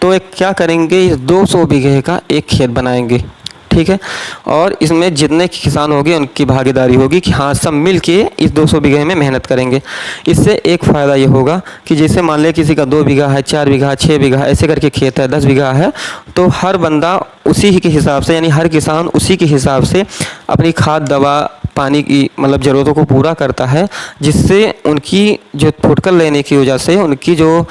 Speaker 1: तो एक क्या करेंगे, इस 200 बीघे का एक खेत बनाएंगे, ठीक है, और इसमें जितने किसान होंगे उनकी भागीदारी होगी कि हाँ सब मिल के इस 200 बीघे में मेहनत करेंगे। इससे एक फ़ायदा ये होगा कि जैसे मान लें किसी का 2 बीघा है, 4 बीघा, 6 बीघा ऐसे करके खेत है, 10 बीघा है, तो हर बंदा उसी के हिसाब से यानी हर किसान उसी के हिसाब से अपनी खाद दवा पानी की मतलब ज़रूरतों को पूरा करता है, जिससे उनकी जो फुटकर लेने की वजह से उनकी जो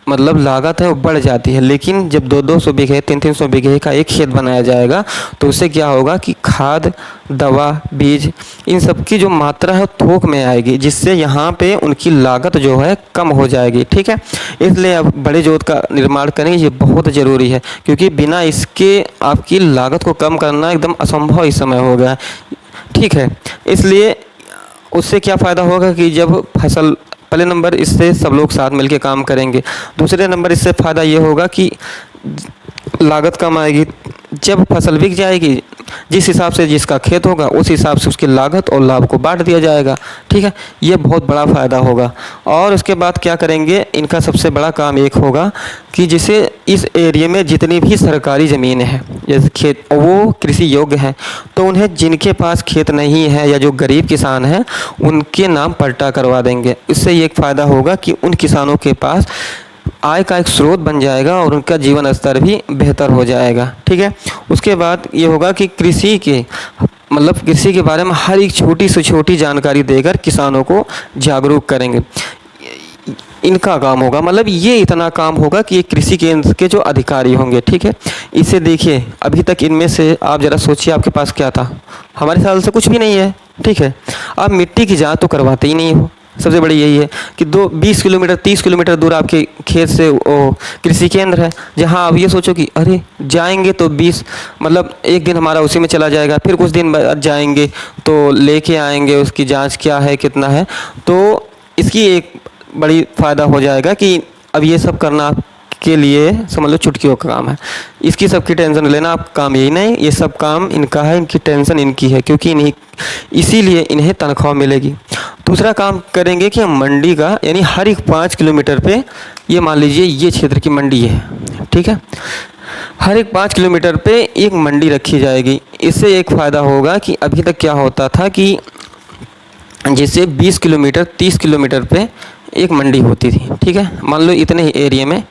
Speaker 1: मतलब लागत है वो बढ़ जाती है। लेकिन जब 200 बीघे 300 बीघे का एक खेत बनाया जाएगा तो उससे क्या होगा कि खाद दवा बीज इन सब की जो मात्रा है थोक में आएगी, जिससे यहाँ पे उनकी लागत जो है कम हो जाएगी, ठीक है। इसलिए अब बड़े जोत का निर्माण करें ये बहुत ज़रूरी है, क्योंकि बिना इसके आपकी लागत को कम करना एकदम असंभव इस समय हो गया, ठीक है। इसलिए उससे क्या फ़ायदा होगा कि जब फसल पहले नंबर इससे सब लोग साथ मिलके काम करेंगे, दूसरे नंबर इससे फ़ायदा ये होगा कि लागत कम आएगी। जब फसल बिक जाएगी जिस हिसाब से जिसका खेत होगा उस हिसाब से उसकी लागत और लाभ को बांट दिया जाएगा, ठीक है, ये बहुत बड़ा फ़ायदा होगा। और उसके बाद क्या करेंगे, इनका सबसे बड़ा काम एक होगा कि जैसे इस एरिया में जितनी भी सरकारी ज़मीनें हैं जैसे खेत वो कृषि योग्य हैं, तो उन्हें जिनके पास खेत नहीं है या जो गरीब किसान हैं उनके नाम पट्टा करवा देंगे। इससे ये एक फ़ायदा होगा कि उन किसानों के पास आय का एक स्रोत बन जाएगा और उनका जीवन स्तर भी बेहतर हो जाएगा। ठीक है, उसके बाद ये होगा कि कृषि के बारे में हर एक छोटी से छोटी जानकारी देकर किसानों को जागरूक करेंगे। इनका काम होगा, मतलब ये इतना काम होगा कि ये कृषि केंद्र के जो अधिकारी होंगे, ठीक है, इसे देखिए अभी तक इनमें से आप ज़रा सोचिए आपके पास क्या था। हमारे ख्याल से कुछ भी नहीं है। ठीक है, आप मिट्टी की जांच तो करवाते ही नहीं हो। सबसे बड़ी यही है कि 20 किलोमीटर 30 किलोमीटर दूर आपके खेत से वो कृषि केंद्र है, जहां आप ये सोचो कि अरे जाएंगे तो 20 मतलब एक दिन हमारा उसी में चला जाएगा, फिर कुछ दिन बाद जाएंगे तो लेके आएंगे उसकी जांच क्या है कितना है। तो इसकी एक बड़ी फ़ायदा हो जाएगा कि अब ये सब करना के लिए समझ लो चुटकियों का काम है। इसकी सबकी टेंशन लेना आप काम यही नहीं, ये सब काम इनका है, इनकी टेंशन इनकी है, क्योंकि इसीलिए इन्हें तनख्वाह मिलेगी। दूसरा काम करेंगे कि हम मंडी का, यानी हर एक 5 किलोमीटर पे, ये मान लीजिए ये क्षेत्र की मंडी है, ठीक है, हर एक 5 किलोमीटर पे एक मंडी रखी जाएगी। इससे एक फ़ायदा होगा कि अभी तक क्या होता था कि जैसे 20 किलोमीटर 30 किलोमीटर पे एक मंडी होती थी, ठीक है, मान लो इतने ही एरिया में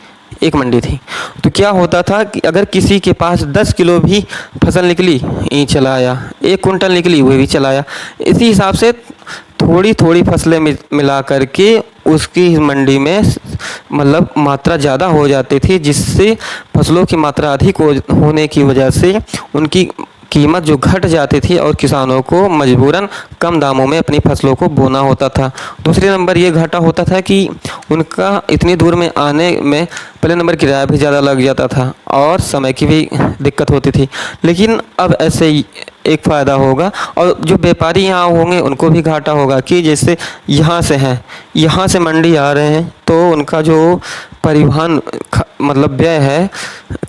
Speaker 1: एक मंडी थी। तो क्या होता था कि अगर किसी के पास 10 किलो भी फसल निकली ये चलाया, 1 कुंटल निकली वो भी चलाया। इसी हिसाब से थोड़ी थोड़ी फसलें मिला करके उसकी मंडी में मतलब मात्रा ज़्यादा हो जाती थी, जिससे फसलों की मात्रा अधिक होने की वजह से उनकी कीमत जो घट जाती थी और किसानों को मजबूरन कम दामों में अपनी फसलों को बोना होता था। दूसरे नंबर ये घाटा होता था कि उनका इतनी दूर में आने में पहले नंबर किराया भी ज़्यादा लग जाता था और समय की भी दिक्कत होती थी। लेकिन अब ऐसे ही एक फ़ायदा होगा, और जो व्यापारी यहाँ होंगे उनको भी घाटा होगा कि जैसे यहाँ से हैं, यहाँ से मंडी आ रहे हैं तो उनका जो परिवहन मतलब व्यय है,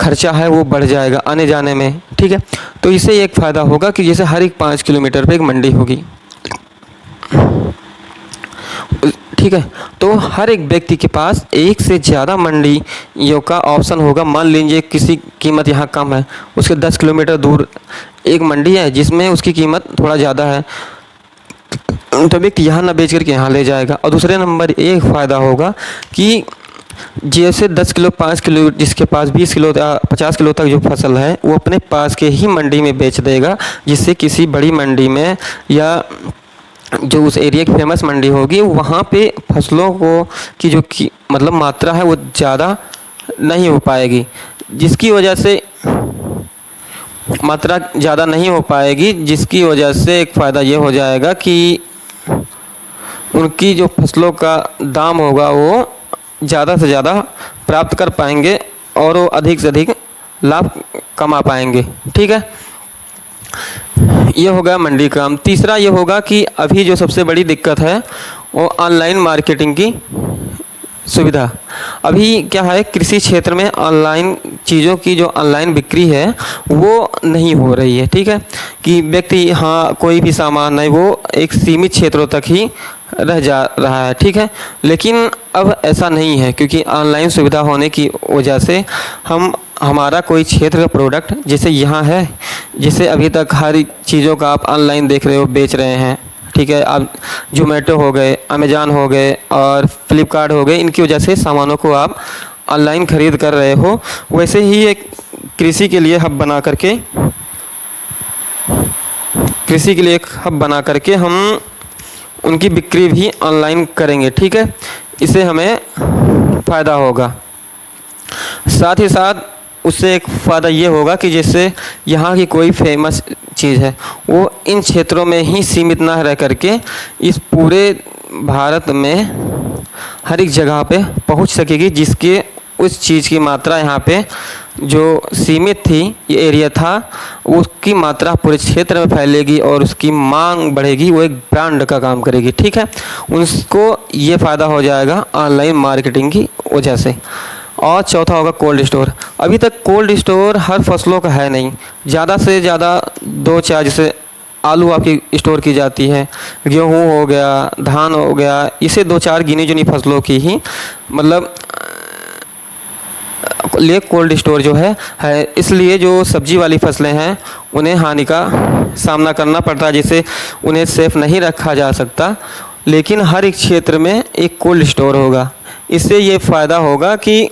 Speaker 1: खर्चा है, वो बढ़ जाएगा आने जाने में। ठीक है, तो इससे एक फ़ायदा होगा कि जैसे हर एक 5 किलोमीटर पे एक मंडी होगी। ठीक है, तो हर एक व्यक्ति के पास एक से ज़्यादा मंडियों का ऑप्शन होगा। मान लीजिए किसी कीमत यहाँ कम है, उसके 10 किलोमीटर दूर एक मंडी है जिसमें उसकी कीमत थोड़ा ज़्यादा है, तो व्यक्ति यहाँ ना बेच करके यहाँ ले जाएगा। और दूसरे नंबर एक फ़ायदा होगा कि जैसे 10 किलो 5 किलो जिसके पास 20 किलो 50 किलो तक जो फसल है वो अपने पास के ही मंडी में बेच देगा, जिससे किसी बड़ी मंडी में या जो उस एरिया की फेमस मंडी होगी वहाँ पे फसलों को की जो मतलब मात्रा है वो ज़्यादा नहीं हो पाएगी, जिसकी वजह से मात्रा ज़्यादा नहीं हो पाएगी, जिसकी वजह से एक फ़ायदा ये हो जाएगा कि उनकी जो फसलों का दाम होगा वो ज़्यादा से ज़्यादा प्राप्त कर पाएंगे और वो अधिक से अधिक लाभ कमा पाएंगे। ठीक है, ये होगा मंडी का काम। तीसरा ये होगा कि अभी जो सबसे बड़ी दिक्कत है वो ऑनलाइन मार्केटिंग की सुविधा। अभी क्या है, कृषि क्षेत्र में ऑनलाइन चीज़ों की जो ऑनलाइन बिक्री है वो नहीं हो रही है। ठीक है, कि व्यक्ति हाँ कोई भी सामान है वो एक सीमित क्षेत्रों तक ही रह जा रहा है। ठीक है, लेकिन अब ऐसा नहीं है, क्योंकि ऑनलाइन सुविधा होने की वजह से हमारा कोई क्षेत्र का प्रोडक्ट जैसे यहाँ है, जैसे अभी तक हर चीज़ों का आप ऑनलाइन देख रहे हो, बेच रहे हैं। ठीक है, आप जोमेटो हो गए, अमेज़ॉन हो गए और फ्लिपकार्ट हो गए, इनकी वजह से सामानों को आप ऑनलाइन ख़रीद कर रहे हो। वैसे ही एक कृषि के लिए हब बना करके हम उनकी बिक्री भी ऑनलाइन करेंगे। ठीक है, इससे हमें फ़ायदा होगा। साथ ही साथ उससे एक फ़ायदा ये होगा कि जैसे यहाँ की कोई फेमस चीज़ है वो इन क्षेत्रों में ही सीमित ना रह करके इस पूरे भारत में हर एक जगह पे पहुँच सकेगी, जिसके उस चीज़ की मात्रा यहाँ पे जो सीमित थी, ये एरिया था, उसकी मात्रा पूरे क्षेत्र में फैलेगी और उसकी मांग बढ़ेगी, वो एक ब्रांड का काम करेगी। ठीक है, उसको ये फ़ायदा हो जाएगा ऑनलाइन मार्केटिंग की वजह से। और चौथा होगा कोल्ड स्टोर। अभी तक कोल्ड स्टोर हर फसलों का है नहीं, ज़्यादा से ज़्यादा 2-4, जैसे आलू आपकी स्टोर की जाती है, गेहूँ हो गया, धान हो गया, इसे 2-4 गिनी चुनी फसलों की ही मतलब लिए कोल्ड स्टोर जो है। इसलिए जो सब्जी वाली फसलें हैं उन्हें हानि का सामना करना पड़ता है, जिससे उन्हें सेफ नहीं रखा जा सकता। लेकिन हर एक क्षेत्र में एक कोल्ड स्टोर होगा, इससे ये फ़ायदा होगा कि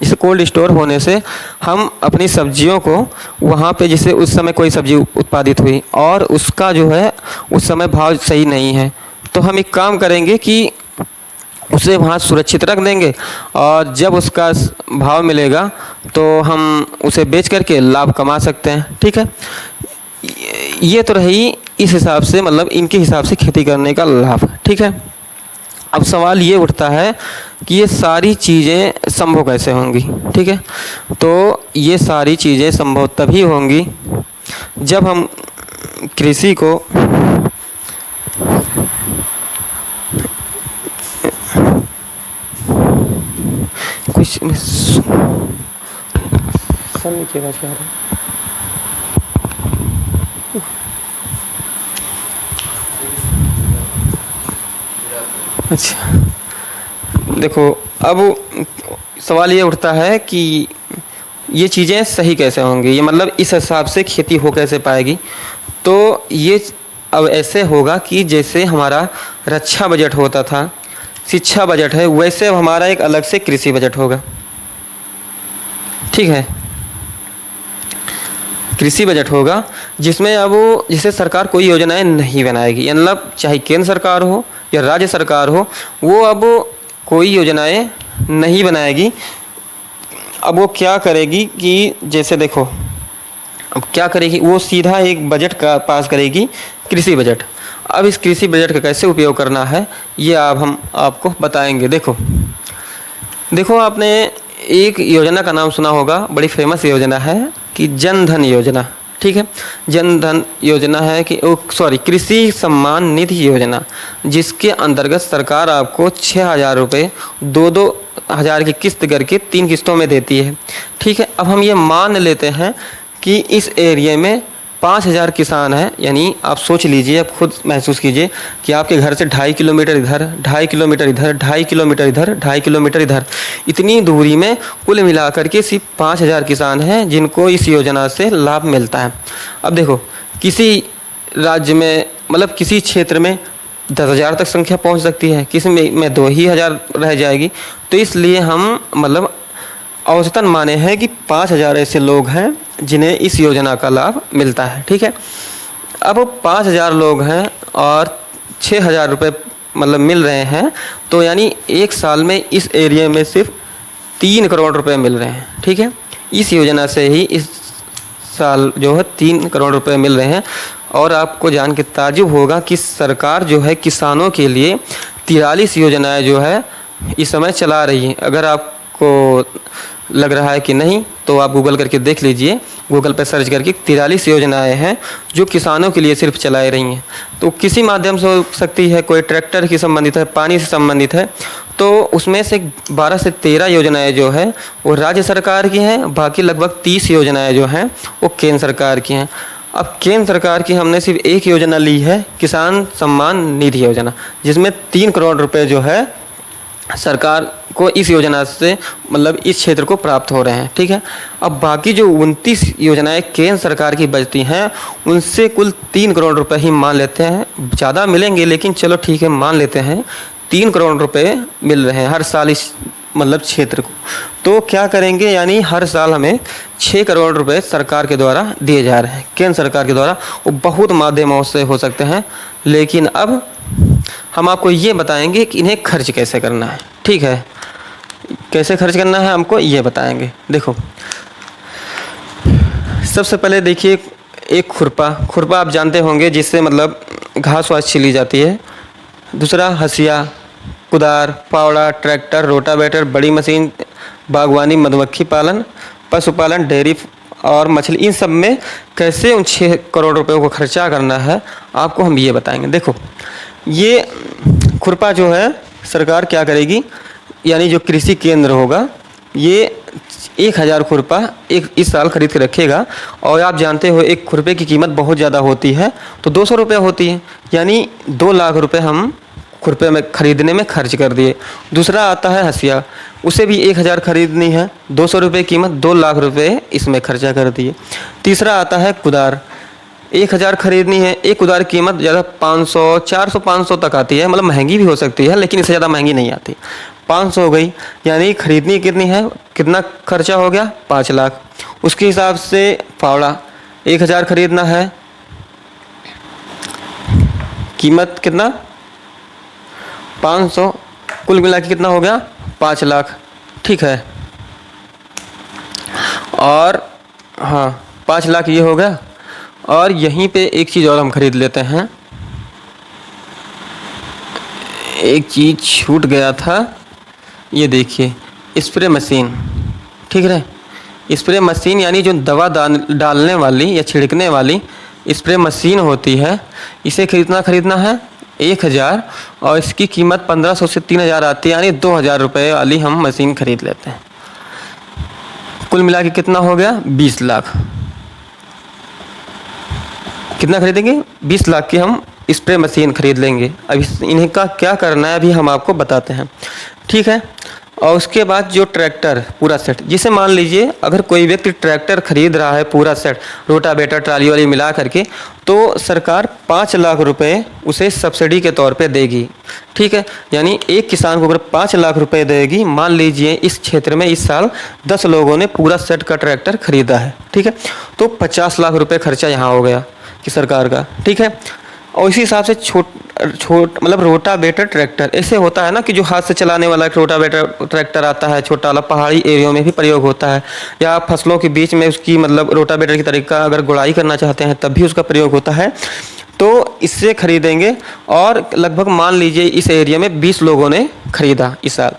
Speaker 1: इस कोल्ड स्टोर होने से हम अपनी सब्जियों को वहाँ पे, जैसे उस समय कोई सब्ज़ी उत्पादित हुई और उसका जो है उस समय भाव सही नहीं है, तो हम एक काम करेंगे कि उसे वहाँ सुरक्षित रख देंगे और जब उसका भाव मिलेगा तो हम उसे बेच करके लाभ कमा सकते हैं। ठीक है, ये तो रही इस हिसाब से, मतलब इनके हिसाब से खेती करने का लाभ। ठीक है, अब सवाल ये उठता है कि ये सारी चीज़ें संभव कैसे होंगी। ठीक है, तो ये सारी चीज़ें संभव तभी होंगी जब हम कृषि को कुछ अच्छा, देखो अब सवाल ये उठता है कि ये चीज़ें सही कैसे होंगी, ये मतलब इस हिसाब से खेती हो कैसे पाएगी। तो ये अब ऐसे होगा कि जैसे हमारा रक्षा बजट होता था, शिक्षा बजट है, वैसे अब हमारा एक अलग से कृषि बजट होगा। ठीक है, कृषि बजट होगा जिसमें अब जैसे सरकार कोई योजनाएं नहीं बनाएगी, मतलब चाहे केंद्र सरकार हो या राज्य सरकार हो, वो अब कोई योजनाएं नहीं बनाएगी। अब वो क्या करेगी कि जैसे देखो, अब क्या करेगी, वो सीधा एक बजट का पास करेगी, कृषि बजट। अब इस कृषि बजट का कैसे उपयोग करना है ये अब हम आपको बताएंगे। देखो देखो आपने एक योजना का नाम सुना होगा, बड़ी फेमस योजना है कि जन धन योजना। ठीक है, जन धन योजना है कि कृषि सम्मान निधि योजना, जिसके अंतर्गत सरकार आपको 6,000 रुपये 2-2 हज़ार की किस्त करके 3 किस्तों में देती है। ठीक है, अब हम ये मान लेते हैं कि इस एरिया में 5,000 किसान हैं, यानी आप सोच लीजिए, आप खुद महसूस कीजिए कि आपके घर से 2.5 किलोमीटर इधर, 2.5 किलोमीटर इधर, 2.5 किलोमीटर इधर, 2.5 किलोमीटर इधर, इतनी दूरी में कुल मिलाकर के सिर्फ 5,000 किसान हैं जिनको इस योजना से लाभ मिलता है। अब देखो, किसी राज्य में, मतलब किसी क्षेत्र में 10,000 तक संख्या पहुंच सकती है, किसी में 2 ही हज़ार रह जाएगी। तो इसलिए हम मतलब औसतन माने हैं कि 5,000 ऐसे लोग हैं जिन्हें इस योजना का लाभ मिलता है। ठीक है, अब 5,000 लोग हैं और 6,000 रुपये मतलब मिल रहे हैं, तो यानी एक साल में इस एरिया में सिर्फ 3 करोड़ रुपए मिल रहे हैं। ठीक है, इस योजना से ही इस साल जो है 3 करोड़ रुपए मिल रहे हैं। और आपको जान के ताज्जुब होगा कि सरकार जो है किसानों के लिए 43 योजनाएं जो है इस समय चला रही है। अगर आपको लग रहा है कि नहीं, तो आप गूगल करके देख लीजिए, गूगल पर सर्च करके 43 योजनाएं हैं जो किसानों के लिए सिर्फ चलाई रही हैं। तो किसी माध्यम से हो सकती है, कोई ट्रैक्टर की संबंधित है, पानी से संबंधित है, तो उसमें से 12 से 13 योजनाएं जो है वो राज्य सरकार की हैं, बाकी लगभग 30 योजनाएं जो हैं वो केंद्र सरकार की हैं। अब केंद्र सरकार की हमने सिर्फ एक योजना ली है, किसान सम्मान निधि योजना, जिसमें 3 करोड़ रुपए जो है सरकार को इस योजना से मतलब इस क्षेत्र को प्राप्त हो रहे हैं। ठीक है, अब बाकी जो 29 योजनाएं केंद्र सरकार की बचती हैं, उनसे कुल 3 करोड़ रुपए ही मान लेते हैं, ज़्यादा मिलेंगे लेकिन चलो ठीक है मान लेते हैं, 3 करोड़ रुपए मिल रहे हैं हर साल इस मतलब क्षेत्र को। तो क्या करेंगे, यानी हर साल हमें 6 करोड़ रुपए सरकार के द्वारा दिए जा रहे हैं, केंद्र सरकार के द्वारा। वो बहुत माध्यमों से हो सकते हैं, लेकिन अब हम आपको ये बताएंगे कि इन्हें खर्च कैसे करना है। ठीक है, कैसे खर्च करना है हमको ये बताएंगे। देखो, सबसे पहले देखिए, एक खुरपा आप जानते होंगे, जिससे मतलब घास वास छिली जाती है। दूसरा हसिया, कुदार, फावड़ा, ट्रैक्टर, रोटावेटर, बड़ी मशीन, बागवानी, मधुमक्खी पालन, पशुपालन, डेयरी और मछली, इन सब में कैसे उन 6 करोड़ रुपए को खर्चा करना है आपको हम ये बताएंगे। देखो, ये खुरपा जो है सरकार क्या करेगी, यानी जो कृषि केंद्र होगा ये 1,000 खुरपा इस साल खरीद के रखेगा। और आप जानते हो एक खुरपे की कीमत बहुत ज़्यादा होती है, तो 200 रुपये होती है, यानी 2 लाख रुपए हम खुरपे में खरीदने में खर्च कर दिए। दूसरा आता है हसिया, उसे भी 1,000 खरीदनी है, 200 रुपये कीमत, 2 लाख रुपए इसमें खर्चा कर दिए। तीसरा आता है कुदार, 1,000 खरीदनी है, एक कुदार की कीमत ज़्यादा 500, 400, 500 तक आती है, मतलब महंगी भी हो सकती है लेकिन इससे ज़्यादा महंगी नहीं आती। 500 हो गई, यानी खरीदनी कितनी है, कितना खर्चा हो गया 5 लाख। उसके हिसाब से फावड़ा 1000 खरीदना है, कीमत कितना 500, कुल मिला के कितना हो गया 5 लाख। ठीक है, और हाँ 5 लाख ये हो गया। और यहीं पे एक चीज़ और हम खरीद लेते हैं, एक चीज़ छूट गया था, ये देखिए स्प्रे मशीन। ठीक है, स्प्रे मशीन यानी जो दवा डालने वाली या छिड़कने वाली स्प्रे मशीन होती है, इसे खरीदना है 1000, और इसकी कीमत 1500 से 3000 आती है, यानी 2000 रुपये वाली हम मशीन खरीद लेते हैं। कुल मिला के कितना हो गया 20 लाख। कितना खरीदेंगे 20 लाख की हम स्प्रे मशीन खरीद लेंगे। अब इन्हें का क्या करना है अभी हम आपको बताते हैं। ठीक है, और उसके बाद जो ट्रैक्टर पूरा सेट, जिसे मान लीजिए अगर कोई व्यक्ति ट्रैक्टर खरीद रहा है पूरा सेट, रोटावेटर ट्राली वाली मिला करके, तो सरकार 5 लाख रुपए उसे सब्सिडी के तौर पे देगी। ठीक है, यानी एक किसान को अगर 5 लाख रुपए देगी, मान लीजिए इस क्षेत्र में इस साल 10 लोगों ने पूरा सेट का ट्रैक्टर खरीदा है, ठीक है, तो 50 लाख रुपए खर्चा यहाँ हो गया कि सरकार का। ठीक है, और इसी हिसाब से छोट मतलब रोटावेटर ट्रैक्टर ऐसे होता है ना कि जो हाथ से चलाने वाला एक रोटावेटर ट्रैक्टर आता है, छोटा वाला, पहाड़ी एरिया में भी प्रयोग होता है, या फसलों के बीच में उसकी मतलब रोटावेटर की तरीका अगर गुड़ाई करना चाहते हैं तब भी उसका प्रयोग होता है। तो इससे खरीदेंगे, और लगभग मान लीजिए इस एरिया में 20 लोगों ने खरीदा इस साल,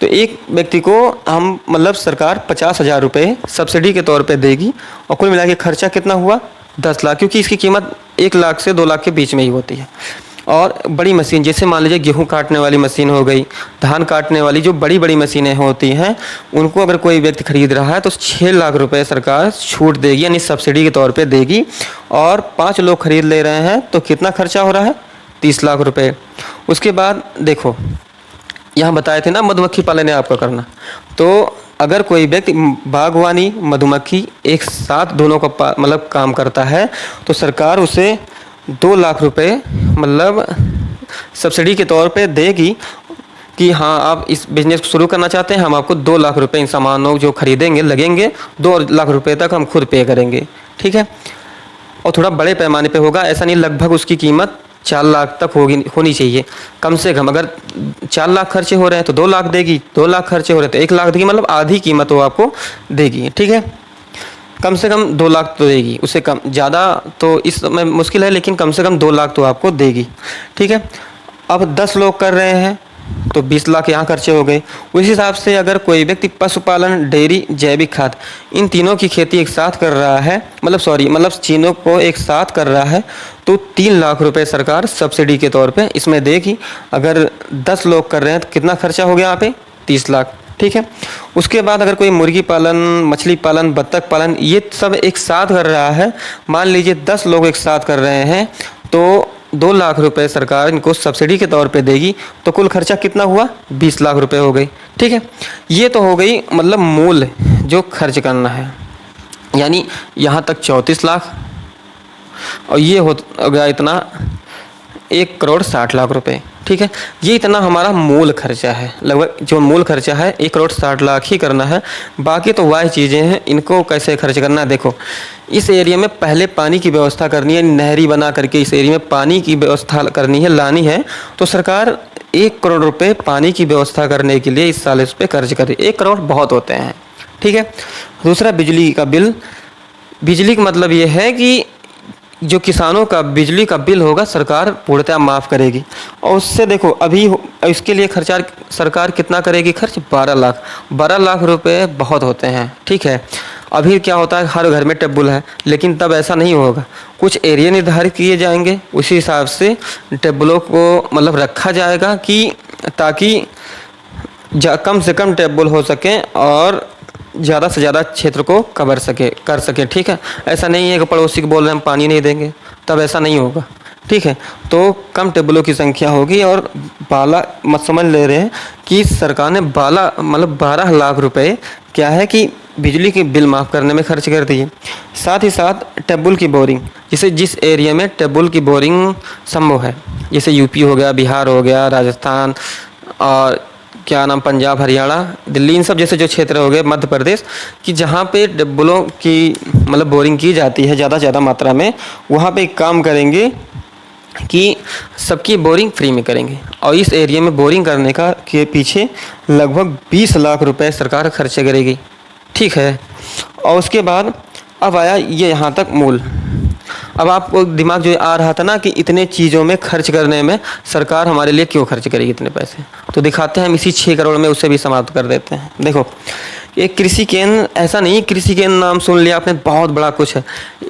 Speaker 1: तो एक व्यक्ति को हम मतलब सरकार 50,000 रुपये सब्सिडी के तौर पर देगी, और कुल मिला के खर्चा कितना हुआ 10 लाख, क्योंकि इसकी कीमत 1 लाख से 2 लाख के बीच में ही होती है। और बड़ी मशीन जैसे मान लीजिए गेहूं काटने वाली मशीन हो गई, धान काटने वाली जो बड़ी बड़ी मशीनें होती हैं, उनको अगर कोई व्यक्ति खरीद रहा है तो 6 लाख रुपए सरकार छूट देगी, यानी सब्सिडी के तौर पे देगी। और 5 लोग खरीद ले रहे हैं तो कितना खर्चा हो रहा है 30 लाख रुपए। उसके बाद देखो यहाँ बताए थे ना मधुमक्खी पालन है आपका करना, तो अगर कोई व्यक्ति बागवानी मधुमक्खी एक साथ दोनों का मतलब काम करता है, तो सरकार उसे 2 लाख रुपए मतलब सब्सिडी के तौर पे देगी कि हाँ आप इस बिज़नेस को शुरू करना चाहते हैं, हम आपको 2 लाख रुपए इन सामानों जो खरीदेंगे लगेंगे, 2 लाख रुपए तक हम खुद पे करेंगे। ठीक है, और थोड़ा बड़े पैमाने पे होगा, ऐसा नहीं लगभग उसकी कीमत 4 लाख तक होनी चाहिए कम से कम। अगर 4 लाख खर्चे हो रहे हैं तो 2 लाख देगी, 2 लाख खर्चे हो रहे हैं तो 1 लाख देगी, मतलब आधी कीमत वो आपको देगी। ठीक है, कम से कम 2 लाख तो देगी, उससे कम ज़्यादा तो इस समय मुश्किल है, लेकिन कम से कम 2 लाख तो आपको देगी। ठीक है, अब 10 लोग कर रहे हैं तो 20 लाख यहाँ खर्चे हो गए। उस हिसाब से अगर कोई व्यक्ति पशुपालन, डेयरी, जैविक खाद इन तीनों की खेती एक साथ कर रहा है, मतलब तीनों को एक साथ कर रहा है, तो 3 लाख रुपए सरकार सब्सिडी के तौर पे इसमें देगी। अगर 10 लोग कर रहे हैं तो कितना खर्चा हो गया यहाँ पे 30 लाख। ठीक है, उसके बाद अगर कोई मुर्गी पालन, मछली पालन, बत्तख पालन ये सब एक साथ कर रहा है, मान लीजिए 10 लोग एक साथ कर रहे हैं, तो 2 लाख रुपए सरकार इनको सब्सिडी के तौर पे देगी, तो कुल खर्चा कितना हुआ 20 लाख रुपए हो गई। ठीक है, ये तो हो गई मतलब मूल जो खर्च करना है, यानी यहाँ तक 34 लाख, और ये हो गया इतना 1,60,00,000 रुपए। ठीक है, ये इतना हमारा मूल खर्चा है, लगभग जो मूल खर्चा है 1,60,00,000 ही करना है। बाकी तो वह चीज़ें हैं, इनको कैसे खर्च करना है। देखो इस एरिया में पहले पानी की व्यवस्था करनी है, नहरी बना करके इस एरिया में पानी की व्यवस्था करनी है, लानी है, तो सरकार 1 करोड़ रुपये पानी की व्यवस्था करने के लिए इस साल इस पर खर्च करे। 1 करोड़ बहुत होते हैं। ठीक है, दूसरा बिजली का बिल। बिजली का मतलब ये है कि जो किसानों का बिजली का बिल होगा सरकार पूर्णतः माफ़ करेगी, और उससे देखो अभी इसके लिए खर्चा सरकार कितना करेगी खर्च 12 लाख। 12 लाख रुपए बहुत होते हैं। ठीक है, अभी क्या होता है हर घर में टेबल है, लेकिन तब ऐसा नहीं होगा, कुछ एरिया निर्धारित किए जाएंगे, उसी हिसाब से टेबलों को मतलब रखा जाएगा कि ताकि कम से कम टेबल हो सकें और ज़्यादा से ज़्यादा क्षेत्र को कर सके। ठीक है, ऐसा नहीं है कि पड़ोसी को बोल रहे हैं हम पानी नहीं देंगे, तब ऐसा नहीं होगा। ठीक है, तो कम टेबलों की संख्या होगी, और मत समझ ले रहे हैं कि सरकार ने 12 लाख रुपए क्या है कि बिजली के बिल माफ़ करने में खर्च कर दिए। साथ ही साथ टेबल की बोरिंग, जैसे जिस एरिया में टेबल की बोरिंग संभव है, जैसे यूपी हो गया, बिहार हो गया, राजस्थान और क्या नाम, पंजाब, हरियाणा, दिल्ली, इन सब जैसे जो क्षेत्र हो गए, मध्य प्रदेश, कि जहाँ पे डब्बलों की मतलब बोरिंग की जाती है ज़्यादा से ज़्यादा मात्रा में, वहाँ पे एक काम करेंगे कि सबकी बोरिंग फ्री में करेंगे। और इस एरिया में बोरिंग करने का के पीछे लगभग 20 लाख रुपए सरकार खर्च करेगी, ठीक है। और उसके बाद अब आया ये यहाँ तक मूल। अब आपको दिमाग जो आ रहा था ना कि इतने चीज़ों में खर्च करने में सरकार हमारे लिए क्यों खर्च करेगी इतने पैसे, तो दिखाते हैं हम इसी 6 करोड़ में उसे भी समाप्त कर देते हैं। देखो, एक कृषि केंद्र ऐसा नहीं, कृषि केंद्र नाम सुन लिया आपने, बहुत बड़ा कुछ है।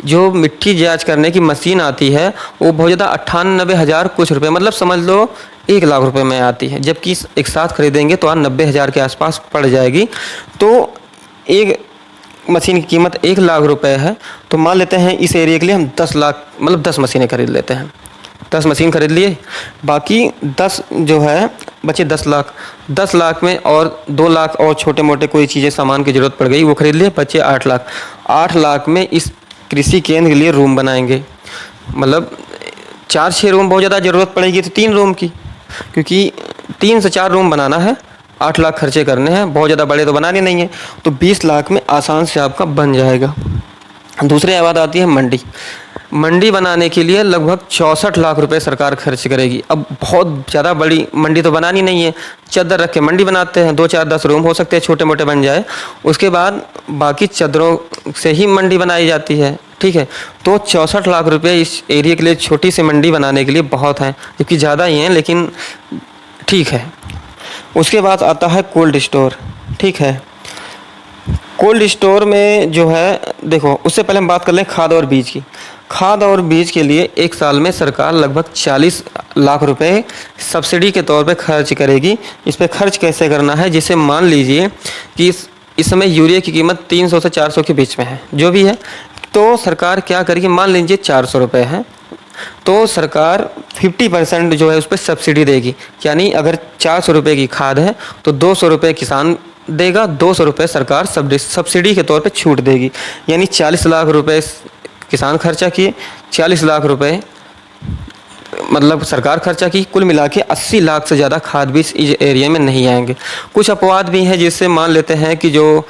Speaker 1: जो मिट्टी जांच करने की मशीन आती है वो बहुत ज़्यादा 98,000 कुछ रुपये, मतलब समझ लो 1 लाख रुपए में आती है, जबकि एक साथ खरीदेंगे तो 90,000 के आसपास पड़ जाएगी। तो एक मशीन की कीमत 1 लाख रुपए है, तो मान लेते हैं इस एरिया के लिए हम 10 लाख मतलब 10 मशीनें खरीद लेते हैं। 10 मशीन खरीद लिए, बाकी 10 जो है बचे 10 लाख। 10 लाख में और 2 लाख और छोटे मोटे कोई चीज़ें सामान की ज़रूरत पड़ गई, वो खरीद लिए, बचे 8 लाख। 8 लाख में इस कृषि केंद्र के लिए रूम बनाएंगे, मतलब 4-6 रूम बहुत ज़्यादा ज़रूरत पड़ेगी तो 3 रूम की, क्योंकि 3 से 4 रूम बनाना है, 8 लाख खर्चे करने हैं, बहुत ज़्यादा बड़े तो बनाने नहीं है, तो 20 लाख में आसान से आपका बन जाएगा। दूसरी बात आती है मंडी। मंडी बनाने के लिए लगभग 64 लाख रुपए सरकार खर्च करेगी। अब बहुत ज़्यादा बड़ी मंडी तो बनानी नहीं है, चद्दर रख के मंडी बनाते हैं, 2-4-10 रूम हो सकते हैं, छोटे मोटे बन जाए। उसके बाद बाकी चद्दरों से ही मंडी बनाई जाती है, ठीक है। तो 64 लाख रुपए इस एरिया के लिए छोटी सी मंडी बनाने के लिए बहुत हैं, जबकि ज़्यादा ही हैं लेकिन ठीक है। उसके बाद आता है कोल्ड स्टोर, ठीक है। कोल्ड स्टोर में जो है, देखो उससे पहले हम बात कर लें खाद और बीज की। खाद और बीज के लिए एक साल में सरकार लगभग 40 लाख रुपए सब्सिडी के तौर पे खर्च करेगी। इस पे खर्च कैसे करना है, जिसे मान लीजिए कि इस समय यूरिया की कीमत 300 से 400 के बीच में है, जो भी है, तो सरकार क्या करेगी, मान लीजिए 400 रुपये है, तो सरकार 50% जो है उस पर सब्सिडी देगी। यानी अगर 400 रुपये की खाद है तो 200 रुपये किसान देगा, 200 रुपये सरकार सब्सिडी के तौर पे छूट देगी। यानी 40 लाख रुपए किसान खर्चा किए, 40 लाख रुपए मतलब सरकार खर्चा की, कुल मिला के 80 लाख से ज़्यादा खाद बीज इस एरिया में नहीं आएंगे। कुछ अपवाद भी हैं, जिससे मान लेते हैं कि जो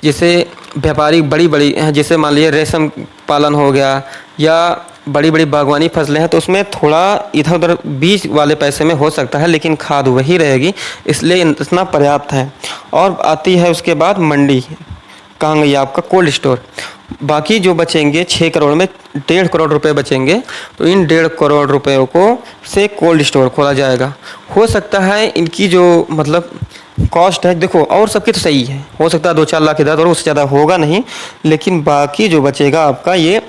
Speaker 1: जैसे व्यापारी बड़ी बड़ी हैं, जैसे मान लीजिए रेशम पालन हो गया या बड़ी बड़ी बागवानी फसलें हैं, तो उसमें थोड़ा इधर उधर बीज वाले पैसे में हो सकता है, लेकिन खाद वही रहेगी, इसलिए इतना पर्याप्त है। और आती है उसके बाद मंडी, कहाँ गई आपका कोल्ड स्टोर। बाकी जो बचेंगे 6 करोड़ में 1.5 करोड़ रुपए बचेंगे, तो इन 1.5 करोड़ रुपयों को से कोल्ड स्टोर खोला जाएगा। हो सकता है इनकी जो मतलब कॉस्ट है, देखो और सबकी तो सही है, हो सकता है 2-4 लाख इधर और उससे ज़्यादा होगा नहीं, लेकिन बाकी जो बचेगा आपका ये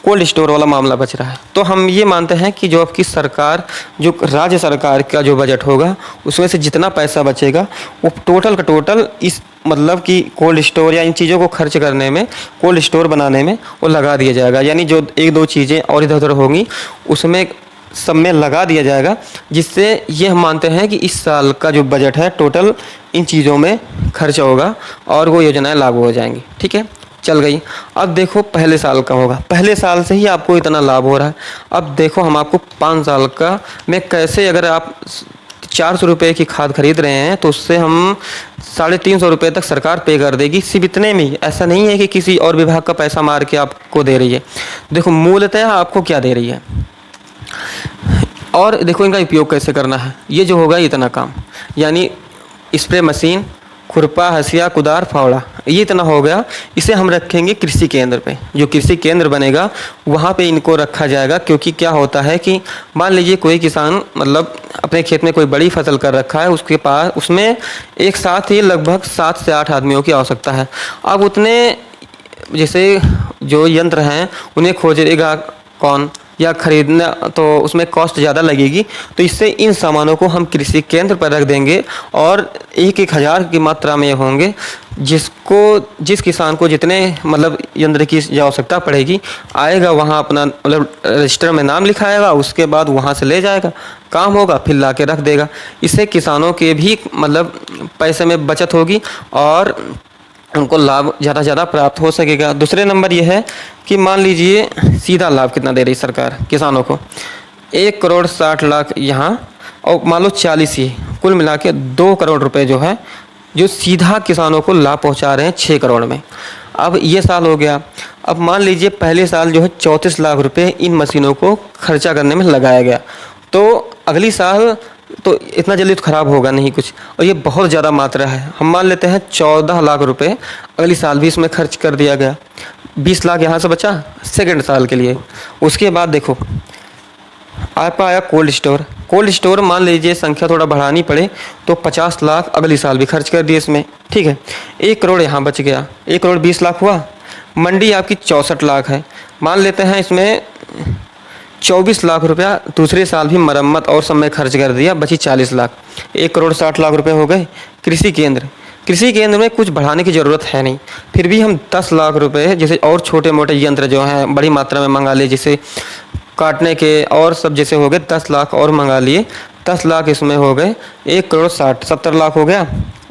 Speaker 1: कोल्ड स्टोर वाला मामला बच रहा है। तो हम ये मानते हैं कि जो आपकी सरकार, जो राज्य सरकार का जो बजट होगा, उसमें से जितना पैसा बचेगा वो टोटल का टोटल इस मतलब कि कोल्ड स्टोर या इन चीज़ों को खर्च करने में, कोल्ड स्टोर बनाने में वो लगा दिया जाएगा। यानी जो 1-2 चीज़ें और इधर उधर होंगी उसमें सब में लगा दिया जाएगा, जिससे ये हम मानते हैं कि इस साल का जो बजट है टोटल इन चीज़ों में खर्च होगा और वो योजनाएं लागू हो जाएंगी, ठीक है। चल गई। अब देखो पहले साल का होगा, पहले साल से ही आपको इतना लाभ हो रहा है। अब देखो हम आपको 5 साल का में कैसे, अगर आप 400 रुपये की खाद खरीद रहे हैं तो उससे हम 350 रुपये तक सरकार पे कर देगी, सिर्फ इतने में ही। ऐसा नहीं है कि किसी और विभाग का पैसा मार के आपको दे रही है। देखो मूलतः आपको क्या दे रही है, और देखो इनका उपयोग कैसे करना है। ये जो होगा इतना काम, यानी स्प्रे मशीन, खुरपा, हंसिया, कुदार, फावड़ा, ये इतना हो गया। इसे हम रखेंगे कृषि केंद्र पे। जो कृषि केंद्र बनेगा वहाँ पे इनको रखा जाएगा, क्योंकि क्या होता है कि मान लीजिए कोई किसान मतलब अपने खेत में कोई बड़ी फसल कर रखा है, उसके पास उसमें एक साथ ही लगभग 7 से 8 आदमियों की आवश्यकता है। अब उतने जैसे जो यंत्र हैं उन्हें खोजेगा कौन, या खरीदना तो उसमें कॉस्ट ज़्यादा लगेगी। तो इससे इन सामानों को हम कृषि केंद्र पर रख देंगे और 1-1 हज़ार की मात्रा में होंगे, जिस किसान को जितने मतलब यंत्र की आवश्यकता पड़ेगी आएगा, वहाँ अपना मतलब रजिस्टर में नाम लिखाएगा, उसके बाद वहाँ से ले जाएगा, काम होगा, फिर ला के रख देगा। इससे किसानों के भी मतलब पैसे में बचत होगी और उनको लाभ ज़्यादा से ज़्यादा प्राप्त हो सकेगा। दूसरे नंबर ये है कि मान लीजिए सीधा लाभ कितना दे रही सरकार किसानों को, 1 करोड़ 60 लाख यहाँ और मान लो 40 ही, कुल मिला के 2 करोड़ रुपए जो है जो सीधा किसानों को लाभ पहुंचा रहे हैं 6 करोड़ में। अब ये साल हो गया, अब मान लीजिए पहले साल जो है 34 लाख रुपए इन मशीनों को खर्चा करने में लगाया गया, तो अगली साल तो इतना जल्दी तो ख़राब होगा नहीं कुछ, और ये बहुत ज़्यादा मात्रा है। हम मान लेते हैं 14 लाख रुपए अगली साल भी इसमें खर्च कर दिया गया, 20 लाख यहाँ से बचा सेकंड साल के लिए। उसके बाद देखो आपका आया कोल्ड स्टोर। कोल्ड स्टोर मान लीजिए संख्या थोड़ा बढ़ानी पड़े तो 50 लाख अगली साल भी खर्च कर दिए इसमें, ठीक है। 1 करोड़ यहाँ बच गया, 1 करोड़ 20 लाख हुआ। मंडी आपकी 64 लाख है, मान लेते हैं इसमें 24 लाख रुपया दूसरे साल भी मरम्मत और सब में खर्च कर दिया, बची 40 लाख, 1 करोड़ 60 लाख रुपए हो गए। कृषि केंद्र, कृषि केंद्र में कुछ बढ़ाने की ज़रूरत है नहीं, फिर भी हम 10 लाख रुपए जैसे और छोटे मोटे यंत्र जो हैं बड़ी मात्रा में मंगा लिए, जैसे काटने के और सब जैसे हो गए 10 लाख और मंगा लिए, 10 लाख इसमें हो गए, 1 करोड़ 70 लाख हो गया।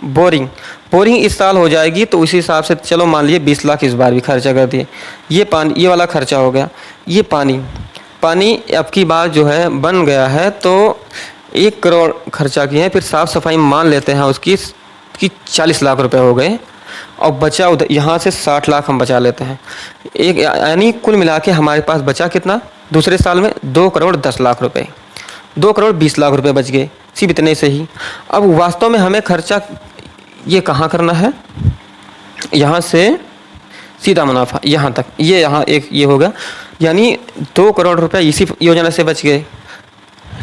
Speaker 1: बोरिंग, बोरिंग इस साल हो जाएगी तो उसी हिसाब से चलो मान लिए 20 लाख इस बार भी खर्चा कर दिए। ये पानी, ये वाला खर्चा हो गया। ये पानी, पानी अब की बार जो है बन गया है तो 1 करोड़ खर्चा किए हैं, फिर साफ़ सफाई मान लेते हैं उसकी कि 40 लाख रुपए हो गए, और बचा उधर यहाँ से 60 लाख हम बचा लेते हैं। एक यानी कुल मिला के हमारे पास बचा कितना दूसरे साल में 2 करोड़ 10 लाख रुपए, 2 करोड़ 20 लाख रुपए बच गए, सिर्फ इतने से ही। अब वास्तव में हमें खर्चा ये कहाँ करना है, यहाँ से सीधा मुनाफा यहाँ तक, ये यहाँ एक ये होगा, यानी 2 करोड़ रुपए इसी योजना से बच गए,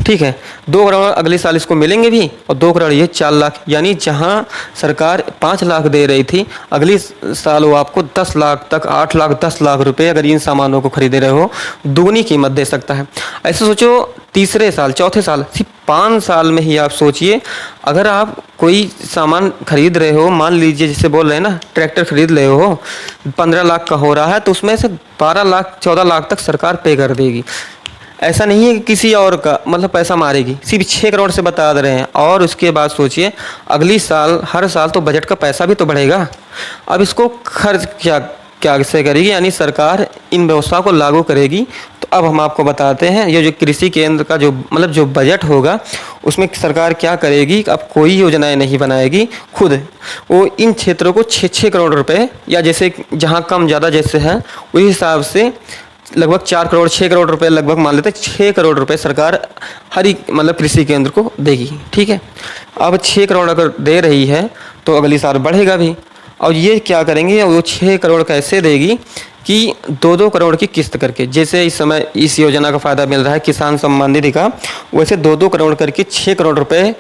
Speaker 1: ठीक है। 2 करोड़ अगले साल इसको मिलेंगे भी, और 2 करोड़ ये 4 लाख, यानी जहां सरकार 5 लाख दे रही थी अगली साल वो आपको 10 लाख तक, 8 लाख 10 लाख रुपए अगर इन सामानों को खरीदे रहे हो दुगनी कीमत दे सकता है। ऐसे सोचो तीसरे साल चौथे साल, सिर्फ 5 साल में ही आप सोचिए, अगर आप कोई सामान खरीद रहे हो, मान लीजिए जैसे बोल रहे हैं ना ट्रैक्टर खरीद रहे हो 15 लाख का हो रहा है, तो उसमें से 12 लाख 14 लाख तक सरकार पे कर देगी। ऐसा नहीं है कि किसी और का मतलब पैसा मारेगी, सिर्फ 6 करोड़ से बता दे रहे हैं। और उसके बाद सोचिए अगली साल हर साल तो बजट का पैसा भी तो बढ़ेगा, अब इसको खर्च क्या से करेगी, यानी सरकार इन व्यवस्थाओं को लागू करेगी। तो अब हम आपको बताते हैं ये जो कृषि केंद्र का जो मतलब जो बजट होगा उसमें सरकार क्या करेगी। अब कोई योजनाएं नहीं बनाएगी खुद, वो इन क्षेत्रों को 6-6 करोड़ रुपए, या जैसे जहाँ कम ज़्यादा जैसे है उस हिसाब से लगभग 4 करोड़ 6 करोड़ रुपए लगभग मान लेते हैं, 6 करोड़ रुपए सरकार हर एक मतलब कृषि केंद्र को देगी, ठीक है। अब 6 करोड़ अगर दे रही है तो अगली साल बढ़ेगा भी। और ये क्या करेंगे, वो 6 करोड़ कैसे देगी कि 2-2 करोड़ की किस्त करके, जैसे इस समय इस योजना का फ़ायदा मिल रहा है किसान सम्मान निधि का, वैसे 2-2 करोड़ करके 6 करोड़ रुपए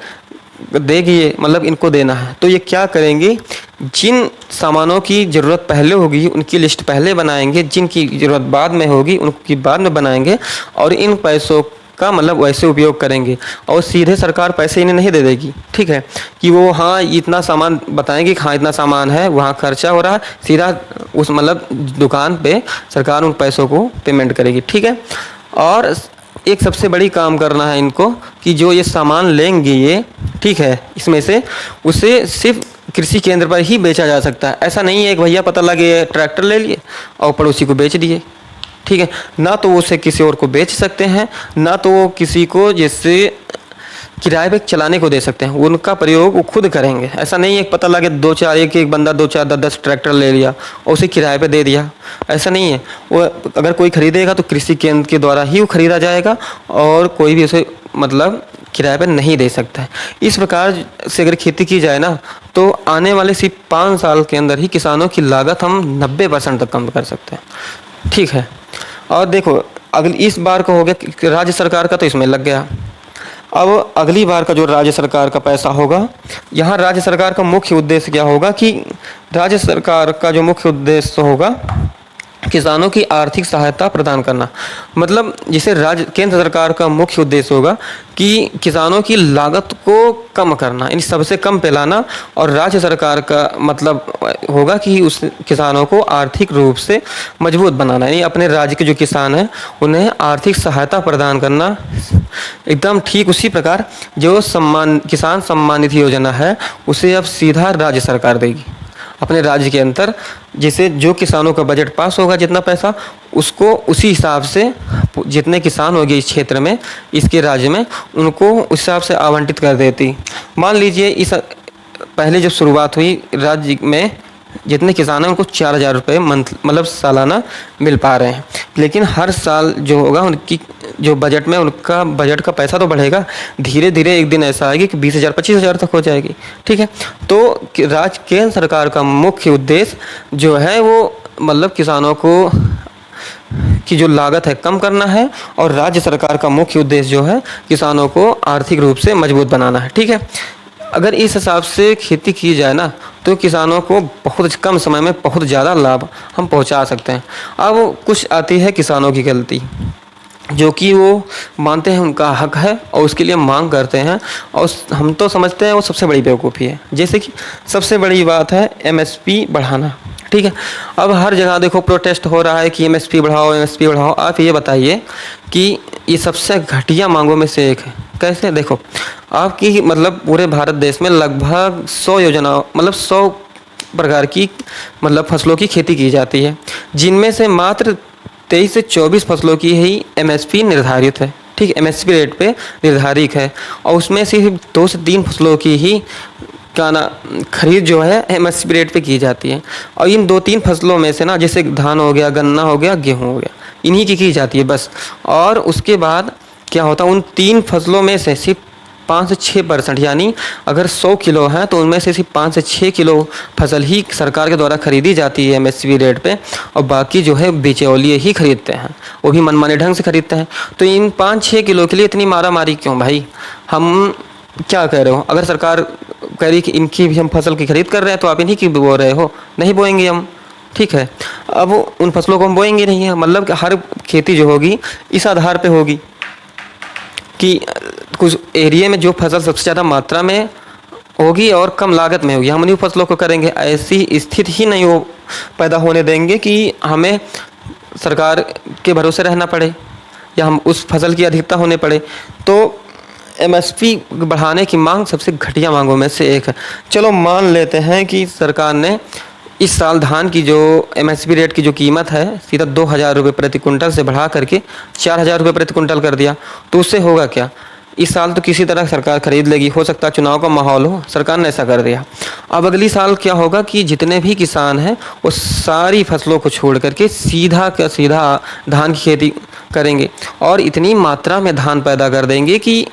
Speaker 1: देगी ये, मतलब इनको देना है। तो ये क्या करेंगे, जिन सामानों की ज़रूरत पहले होगी उनकी लिस्ट पहले बनाएंगे, जिनकी ज़रूरत बाद में होगी उनकी बाद में बनाएंगे, और इन पैसों का मतलब वैसे उपयोग करेंगे। और सीधे सरकार पैसे इन्हें नहीं दे देगी, ठीक है, कि वो हाँ इतना सामान बताएंगे कि हाँ इतना सामान है वहाँ खर्चा हो रहा है, सीधा उस मतलब दुकान पे सरकार उन पैसों को पेमेंट करेगी, ठीक है। और एक सबसे बड़ी काम करना है इनको कि जो ये सामान लेंगे ये, ठीक है, इसमें से उसे सिर्फ कृषि केंद्र पर ही बेचा जा सकता है। ऐसा नहीं है एक भैया पता लगे ट्रैक्टर ले लिए और पड़ोसी को बेच दिए, ठीक है, ना तो वो उसे किसी और को बेच सकते हैं, ना तो वो किसी को जैसे किराए पे चलाने को दे सकते हैं, उनका प्रयोग वो खुद करेंगे। ऐसा नहीं है पता लगे 2-4 एक बंदा 2-4 10 ट्रैक्टर ले लिया और उसे किराए पे दे दिया, ऐसा नहीं है। वो अगर कोई खरीदेगा तो कृषि केंद्र के द्वारा ही वो खरीदा जाएगा, और कोई भी उसे मतलब किराए पे नहीं दे सकता है। इस प्रकार से अगर खेती की जाए ना तो आने वाले सिर्फ 5 साल के अंदर ही किसानों की लागत हम 90% तक कम कर सकते हैं, ठीक है। और देखो अगली इस बार का हो गया राज्य सरकार का, तो इसमें लग गया। अब अगली बार का जो राज्य सरकार का पैसा होगा, यहाँ राज्य सरकार का मुख्य उद्देश्य क्या होगा कि राज्य सरकार का जो मुख्य उद्देश्य होगा किसानों की आर्थिक सहायता प्रदान करना। मतलब जैसे राज्य केंद्र सरकार का मुख्य उद्देश्य होगा कि किसानों की लागत को कम करना, इन सबसे कम पे लाना, और राज्य सरकार का मतलब होगा कि उस किसानों को आर्थिक रूप से मजबूत बनाना, यानी अपने राज्य के जो किसान हैं उन्हें आर्थिक सहायता प्रदान करना। एकदम ठीक उसी प्रकार जो किसान सम्मान निधि योजना है उसे अब सीधा राज्य सरकार देगी अपने राज्य के अंदर, जैसे जो किसानों का बजट पास होगा जितना पैसा उसको उसी हिसाब से जितने किसान होंगे इस क्षेत्र में, इसके राज्य में, उनको उस हिसाब से आवंटित कर देती। मान लीजिए इस पहले जब शुरुआत हुई, राज्य में जितने किसान हैं उनको 4,000 रुपये मंथ मतलब सालाना मिल पा रहे हैं। लेकिन हर साल जो होगा उनकी जो बजट में उनका बजट का पैसा तो बढ़ेगा, धीरे धीरे एक दिन ऐसा आएगी कि 20,000 25,000 तक हो जाएगी। ठीक है, तो केंद्र सरकार का मुख्य उद्देश्य जो है वो मतलब किसानों को की जो लागत है कम करना है, और राज्य सरकार का मुख्य उद्देश्य जो है किसानों को आर्थिक रूप से मजबूत बनाना है। ठीक है, अगर इस हिसाब से खेती की जाए ना तो किसानों को बहुत कम समय में बहुत ज़्यादा लाभ हम पहुंचा सकते हैं। अब कुछ आती है किसानों की गलती, जो कि वो मानते हैं उनका हक है और उसके लिए मांग करते हैं, और हम तो समझते हैं वो सबसे बड़ी बेवकूफ़ी है। जैसे कि सबसे बड़ी बात है एमएसपी बढ़ाना। ठीक है, अब हर जगह देखो प्रोटेस्ट हो रहा है कि एमएसपी बढ़ाओ, एमएसपी बढ़ाओ। आप ये बताइए कि ये सबसे घटिया मांगों में से एक है। कैसे? देखो, आपकी मतलब पूरे भारत देश में लगभग 100 योजना मतलब 100 प्रकार की मतलब फसलों की खेती की जाती है, जिनमें से मात्र 23 से 24 फसलों की ही एमएसपी निर्धारित है। ठीक है, एमएसपी रेट पे निर्धारित है, और उसमें सिर्फ 2 से 3 फसलों की ही क्या ना खरीद जो है एमएसपी रेट पे की जाती है। और इन 2-3 फसलों में से ना, जैसे धान हो गया, गन्ना हो गया, गेहूँ हो गया, इन्हीं की जाती है बस। और उसके बाद क्या होता है, उन 3 फसलों में से सिर्फ 5 से 6% यानी अगर 100 किलो है तो उनमें से सिर्फ 5 से 6 किलो फसल ही सरकार के द्वारा खरीदी जाती है एमएसपी रेट पे, और बाकी जो है बिचौलिए ही खरीदते हैं, वो भी मनमाने ढंग से खरीदते हैं। तो इन 5-6 किलो के लिए इतनी मारामारी क्यों भाई? हम क्या कह रहे हो? अगर सरकार कह रही कि इनकी भी हम फसल की खरीद कर रहे हैं तो आप इन्हीं की बो रहे हो, नहीं बोएंगे हम। ठीक है, अब उन फसलों को हम बोएंगे नहीं है, मतलब कि हर खेती जो होगी इस आधार पे होगी कि कुछ एरिया में जो फसल सबसे ज़्यादा मात्रा में होगी और कम लागत में होगी, हम उन्हीं फसलों को करेंगे। ऐसी स्थिति ही नहीं हो पैदा होने देंगे कि हमें सरकार के भरोसे रहना पड़े या हम उस फसल की अधिकता होने पड़े। तो एमएसपी बढ़ाने की मांग सबसे घटिया मांगों में से एक है। चलो मान लेते हैं कि सरकार ने इस साल धान की जो एमएसपी रेट की जो कीमत है सीधा 2,000 रुपये प्रति कुंटल से बढ़ा करके 4,000 रुपये प्रति कुंटल कर दिया, तो उससे होगा क्या? इस साल तो किसी तरह सरकार खरीद लेगी, हो सकता है चुनाव का माहौल हो, सरकार ने ऐसा कर दिया। अब अगली साल क्या होगा कि जितने भी किसान हैं वो सारी फसलों को छोड़ करके सीधा का सीधा धान की खेती करेंगे, और इतनी मात्रा में धान पैदा कर देंगे कि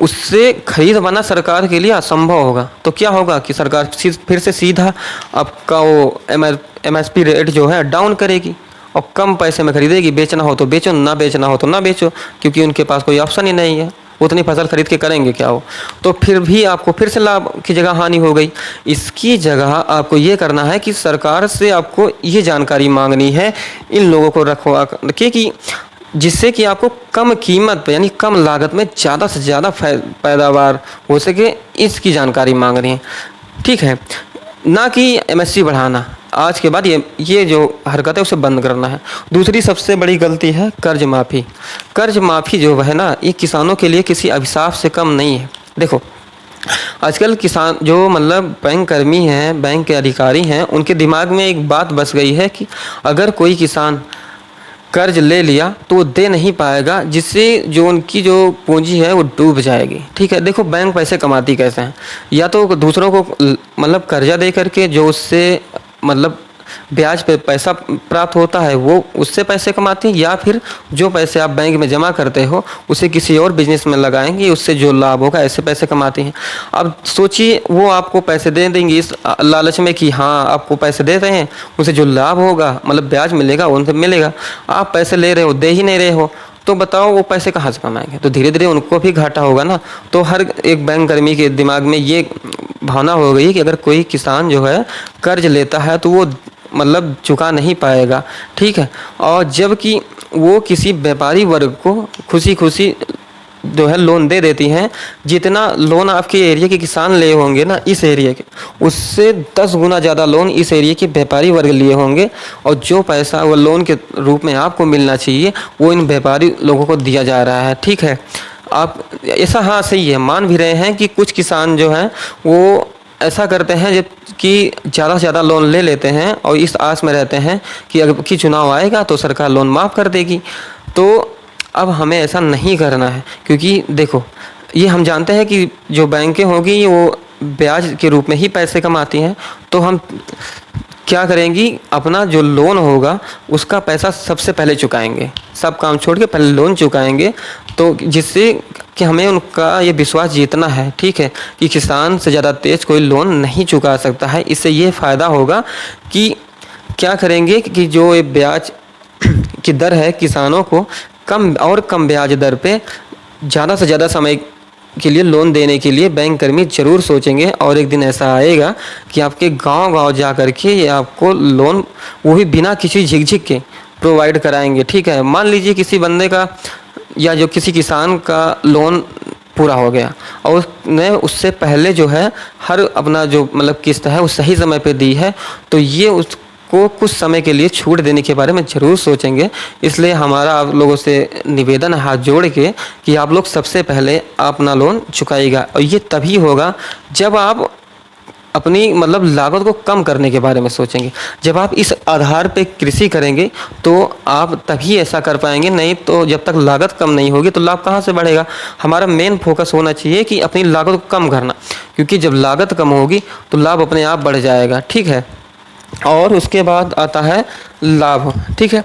Speaker 1: उससे खरीद पाना सरकार के लिए असंभव होगा। तो क्या होगा कि सरकार फिर से सीधा आपका वो एमएसपी रेट जो है डाउन करेगी और कम पैसे में खरीदेगी। बेचना हो तो बेचो, ना बेचना हो तो ना बेचो, क्योंकि उनके पास कोई ऑप्शन ही नहीं है। उतनी फसल खरीद के करेंगे क्या हो? तो फिर भी आपको फिर से लाभ की जगह हानि हो गई। इसकी जगह आपको ये करना है कि सरकार से आपको ये जानकारी मांगनी है इन लोगों को रखवा कि जिससे कि आपको कम कीमत पे यानी कम लागत में ज़्यादा से ज़्यादा पैदावार हो सके, इसकी जानकारी मांग रही है। ठीक है, ना कि एमएसपी बढ़ाना। आज के बाद ये जो हरकत है उसे बंद करना है। दूसरी सबसे बड़ी गलती है कर्ज माफ़ी। कर्ज माफ़ी जो है ना, ये किसानों के लिए किसी अभिशाप से कम नहीं है। देखो, आजकल किसान जो मतलब बैंक कर्मी हैं, बैंक के अधिकारी हैं, उनके दिमाग में एक बात बस गई है कि अगर कोई किसान कर्ज ले लिया तो वो दे नहीं पाएगा, जिससे जो उनकी जो पूंजी है वो डूब जाएगी। ठीक है, देखो बैंक पैसे कमाती कैसे हैं? या तो दूसरों को मतलब कर्जा दे करके जो उससे मतलब ब्याज पे पैसा प्राप्त होता है वो उससे पैसे कमाती हैं, या फिर जो पैसे आप बैंक में जमा करते हो उसे किसी और बिजनेस में लगाएंगे, उससे जो लाभ होगा ऐसे पैसे कमाती हैं। अब सोचिए वो आपको पैसे दे देंगे इस लालच में कि हाँ आपको पैसे दे रहे हैं, उनसे जो लाभ होगा मतलब ब्याज मिलेगा उनसे मिलेगा। आप पैसे ले रहे हो, दे ही नहीं रहे हो, तो बताओ वो पैसे कहाँ से कमाएंगे? तो धीरे धीरे उनको भी घाटा होगा ना। तो हर एक बैंक कर्मी के दिमाग में ये भावना हो गई कि अगर कोई किसान जो है कर्ज लेता है तो वो मतलब चुका नहीं पाएगा। ठीक है, और जबकि वो किसी व्यापारी वर्ग को खुशी खुशी जो है लोन दे देती हैं, जितना लोन आपके एरिया के किसान लिए होंगे ना इस एरिया के, उससे 10 गुना ज़्यादा लोन इस एरिया के व्यापारी वर्ग लिए होंगे, और जो पैसा वो लोन के रूप में आपको मिलना चाहिए वो इन व्यापारी लोगों को दिया जा रहा है। ठीक है, आप ऐसा हाँ सही है, मान भी रहे हैं कि कुछ किसान जो हैं वो ऐसा करते हैं जब कि ज़्यादा से ज़्यादा लोन ले लेते हैं और इस आस में रहते हैं कि अगर कि चुनाव आएगा तो सरकार लोन माफ़ कर देगी। तो अब हमें ऐसा नहीं करना है, क्योंकि देखो ये हम जानते हैं कि जो बैंकें होंगी वो ब्याज के रूप में ही पैसे कमाती हैं। तो हम क्या करेंगी, अपना जो लोन होगा उसका पैसा सबसे पहले चुकाएंगे, सब काम छोड़ के पहले लोन चुकाएंगे। तो जिससे कि हमें उनका ये विश्वास जीतना है, ठीक है, कि किसान से ज़्यादा तेज़ कोई लोन नहीं चुका सकता है। इससे ये फ़ायदा होगा कि क्या करेंगे कि जो ये ब्याज की दर है किसानों को कम और कम ब्याज दर पे ज़्यादा से ज़्यादा समय के लिए लोन देने के लिए बैंक कर्मी ज़रूर सोचेंगे। और एक दिन ऐसा आएगा कि आपके गांव-गांव जा कर के ये आपको लोन, वो भी बिना किसी झिझक के प्रोवाइड कराएंगे, ठीक है। मान लीजिए किसी बंदे का या जो किसी किसान का लोन पूरा हो गया और उसने उससे पहले जो है हर अपना जो मतलब किस्त है वो सही समय पे दी है, तो ये उसको कुछ समय के लिए छूट देने के बारे में ज़रूर सोचेंगे। इसलिए हमारा आप लोगों से निवेदन है हाथ जोड़ के कि आप लोग सबसे पहले अपना लोन चुकाइएगा। और ये तभी होगा जब आप अपनी मतलब लागत को कम करने के बारे में सोचेंगे। जब आप इस आधार पे कृषि करेंगे तो आप तभी ऐसा कर पाएंगे, नहीं तो जब तक लागत कम नहीं होगी तो लाभ कहाँ से बढ़ेगा। हमारा मेन फोकस होना चाहिए कि अपनी लागत को कम करना, क्योंकि जब लागत कम होगी तो लाभ अपने आप बढ़ जाएगा, ठीक है। और उसके बाद आता है लाभ, ठीक है।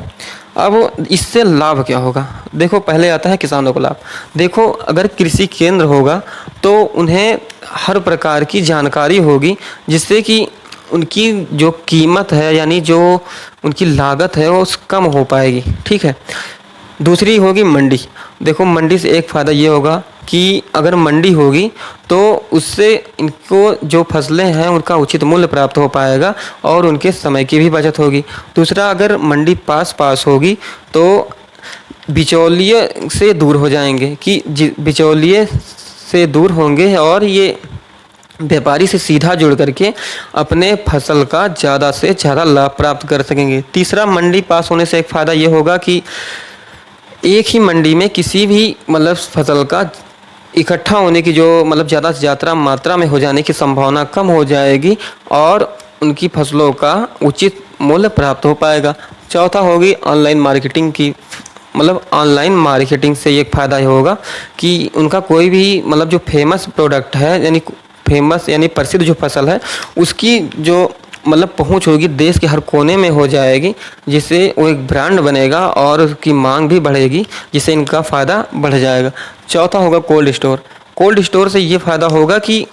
Speaker 1: अब इससे लाभ क्या होगा, देखो पहले आता है किसानों को लाभ। देखो अगर कृषि केंद्र होगा तो उन्हें हर प्रकार की जानकारी होगी, जिससे कि उनकी जो कीमत है यानी जो उनकी लागत है वो कम हो पाएगी, ठीक है। दूसरी होगी मंडी। देखो मंडी से एक फ़ायदा ये होगा कि अगर मंडी होगी तो उससे इनको जो फसलें हैं उनका उचित मूल्य प्राप्त हो पाएगा और उनके समय की भी बचत होगी। दूसरा, अगर मंडी पास पास होगी तो बिचौलिए से दूर हो जाएंगे, कि बिचौलिए से दूर होंगे और ये व्यापारी से सीधा जुड़ करके अपने फसल का ज़्यादा से ज़्यादा लाभ प्राप्त कर सकेंगे। तीसरा, मंडी पास होने से एक फ़ायदा ये होगा कि एक ही मंडी में किसी भी मतलब फसल का इकट्ठा होने की जो मतलब ज़्यादा से ज़्यादा मात्रा में हो जाने की संभावना कम हो जाएगी और उनकी फसलों का उचित मूल्य प्राप्त हो पाएगा। चौथा होगी ऑनलाइन मार्केटिंग की, मतलब ऑनलाइन मार्केटिंग से एक फ़ायदा ये होगा कि उनका कोई भी मतलब जो फेमस प्रोडक्ट है यानी फेमस यानी प्रसिद्ध जो फसल है उसकी जो मतलब पहुंच होगी देश के हर कोने में हो जाएगी, जिससे वो एक ब्रांड बनेगा और उसकी मांग भी बढ़ेगी, जिससे इनका फ़ायदा बढ़ जाएगा। चौथा होगा कोल्ड स्टोर। कोल्ड स्टोर से ये फ़ायदा होगा कि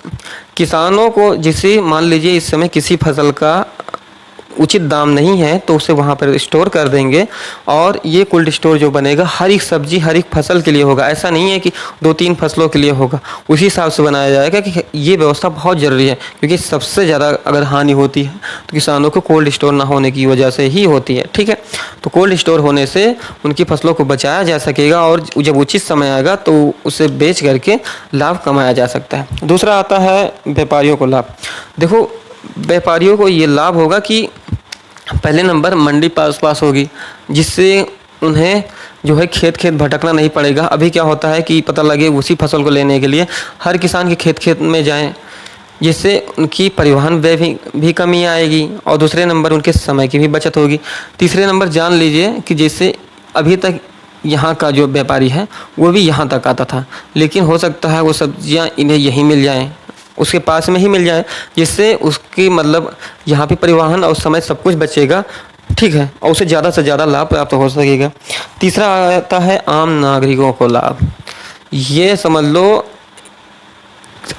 Speaker 1: किसानों को, जिसे मान लीजिए इस समय किसी फसल का उचित दाम नहीं है तो उसे वहाँ पर स्टोर कर देंगे और ये कोल्ड स्टोर जो बनेगा हर एक सब्जी हर एक फसल के लिए होगा। ऐसा नहीं है कि 2-3 फसलों के लिए होगा, उसी हिसाब से बनाया जाएगा कि ये व्यवस्था बहुत ज़रूरी है, क्योंकि सबसे ज़्यादा अगर हानि होती है तो किसानों को कोल्ड स्टोर ना होने की वजह से ही होती है, ठीक है। तो कोल्ड स्टोर होने से उनकी फसलों को बचाया जा सकेगा और जब उचित समय आएगा तो उसे बेच करके लाभ कमाया जा सकता है। दूसरा आता है व्यापारियों को लाभ। देखो व्यापारियों को ये लाभ होगा कि पहले नंबर मंडी पास पास होगी, जिससे उन्हें जो है खेत खेत भटकना नहीं पड़ेगा। अभी क्या होता है कि पता लगे उसी फसल को लेने के लिए हर किसान के खेत खेत में जाएं, जिससे उनकी परिवहन व्यय भी कमी आएगी और दूसरे नंबर उनके समय की भी बचत होगी। तीसरे नंबर जान लीजिए कि जैसे अभी तक यहाँ का जो व्यापारी है वो भी यहाँ तक आता था, लेकिन हो सकता है वो सब्जियाँ इन्हें यहीं मिल जाएँ, उसके पास में ही मिल जाए, जिससे उसकी मतलब यहाँ पे परिवहन और समय सब कुछ बचेगा, ठीक है, और उसे ज़्यादा से ज़्यादा लाभ प्राप्त हो सकेगा। तीसरा आता है आम नागरिकों को लाभ। ये समझ लो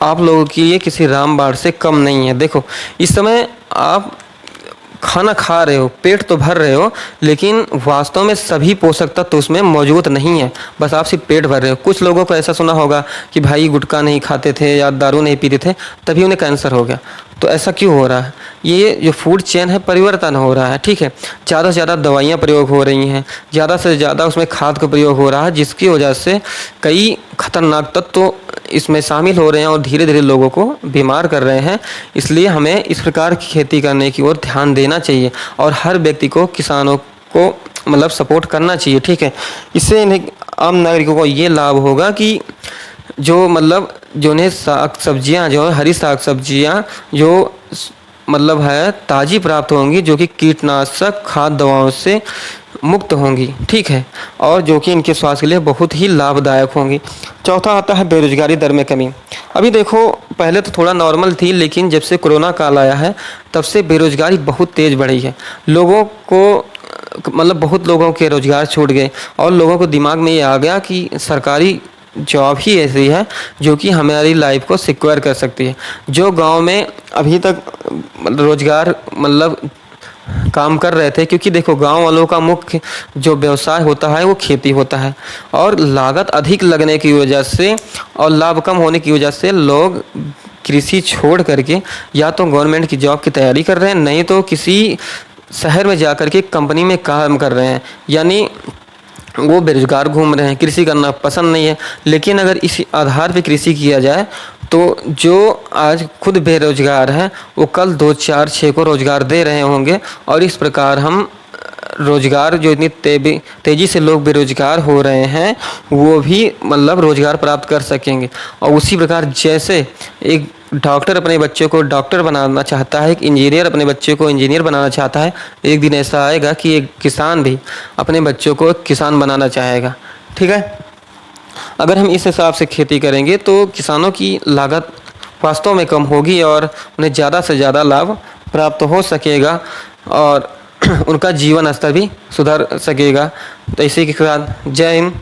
Speaker 1: आप लोगों के लिए किसी रामबाण से कम नहीं है। देखो इस समय आप खाना खा रहे हो, पेट तो भर रहे हो, लेकिन वास्तव में सभी पोषक तत्व तो उसमें मौजूद नहीं है, बस आप सिर्फ पेट भर रहे हो। कुछ लोगों को ऐसा सुना होगा कि भाई गुटखा नहीं खाते थे या दारू नहीं पीते थे तभी उन्हें कैंसर हो गया। तो ऐसा क्यों हो रहा है? ये जो फूड चेन है परिवर्तन हो रहा है, ठीक है। ज़्यादा से ज़्यादा दवाइयाँ प्रयोग हो रही हैं, ज़्यादा से ज़्यादा उसमें खाद का प्रयोग हो रहा है, जिसकी वजह से कई खतरनाक तत्व इसमें शामिल हो रहे हैं और धीरे धीरे लोगों को बीमार कर रहे हैं। इसलिए हमें इस प्रकार की खेती करने की ओर ध्यान देना चाहिए और हर व्यक्ति को किसानों को मतलब सपोर्ट करना चाहिए, ठीक है। इससे इन्हें आम नागरिकों को ये लाभ होगा कि जो मतलब जो उन्हें साग सब्जियाँ जो है हरी साग सब्जियाँ जो मतलब है ताज़ी प्राप्त होंगी, जो कि कीटनाशक खाद दवाओं से मुक्त होंगी, ठीक है, और जो कि इनके स्वास्थ्य के लिए बहुत ही लाभदायक होंगी। चौथा आता है बेरोजगारी दर में कमी। अभी देखो, पहले तो थोड़ा नॉर्मल थी, लेकिन जब से कोरोना काल आया है तब से बेरोजगारी बहुत तेज़ बढ़ी है। लोगों को मतलब बहुत लोगों के रोज़गार छूट गए और लोगों को दिमाग में ये आ गया कि सरकारी जॉब ही ऐसी है जो कि हमारी लाइफ को सिक्योर कर सकती है। जो गांव में अभी तक रोज़गार मतलब काम कर रहे थे, क्योंकि देखो गांव वालों का मुख्य जो व्यवसाय होता है वो खेती होता है, और लागत अधिक लगने की वजह से और लाभ कम होने की वजह से लोग कृषि छोड़ करके या तो गवर्नमेंट की जॉब की तैयारी कर रहे हैं, नहीं तो किसी शहर में जा कर के कंपनी में काम कर रहे हैं, यानी वो बेरोजगार घूम रहे हैं, कृषि करना पसंद नहीं है। लेकिन अगर इस आधार पे कृषि किया जाए तो जो आज खुद बेरोजगार हैं वो कल 2 4 6 को रोजगार दे रहे होंगे, और इस प्रकार हम रोजगार जो इतनी तेज़ी से लोग बेरोजगार हो रहे हैं वो भी मतलब रोजगार प्राप्त कर सकेंगे। और उसी प्रकार जैसे एक डॉक्टर अपने बच्चे को डॉक्टर बनाना चाहता है, एक इंजीनियर अपने बच्चे को इंजीनियर बनाना चाहता है, एक दिन ऐसा आएगा कि एक किसान भी अपने बच्चों को एक किसान बनाना चाहेगा, ठीक है। अगर हम इस हिसाब से खेती करेंगे तो किसानों की लागत वास्तव में कम होगी और उन्हें ज़्यादा से ज़्यादा लाभ प्राप्त हो सकेगा और उनका जीवन स्तर भी सुधर सकेगा। तो इसी के साथ जय हिंद।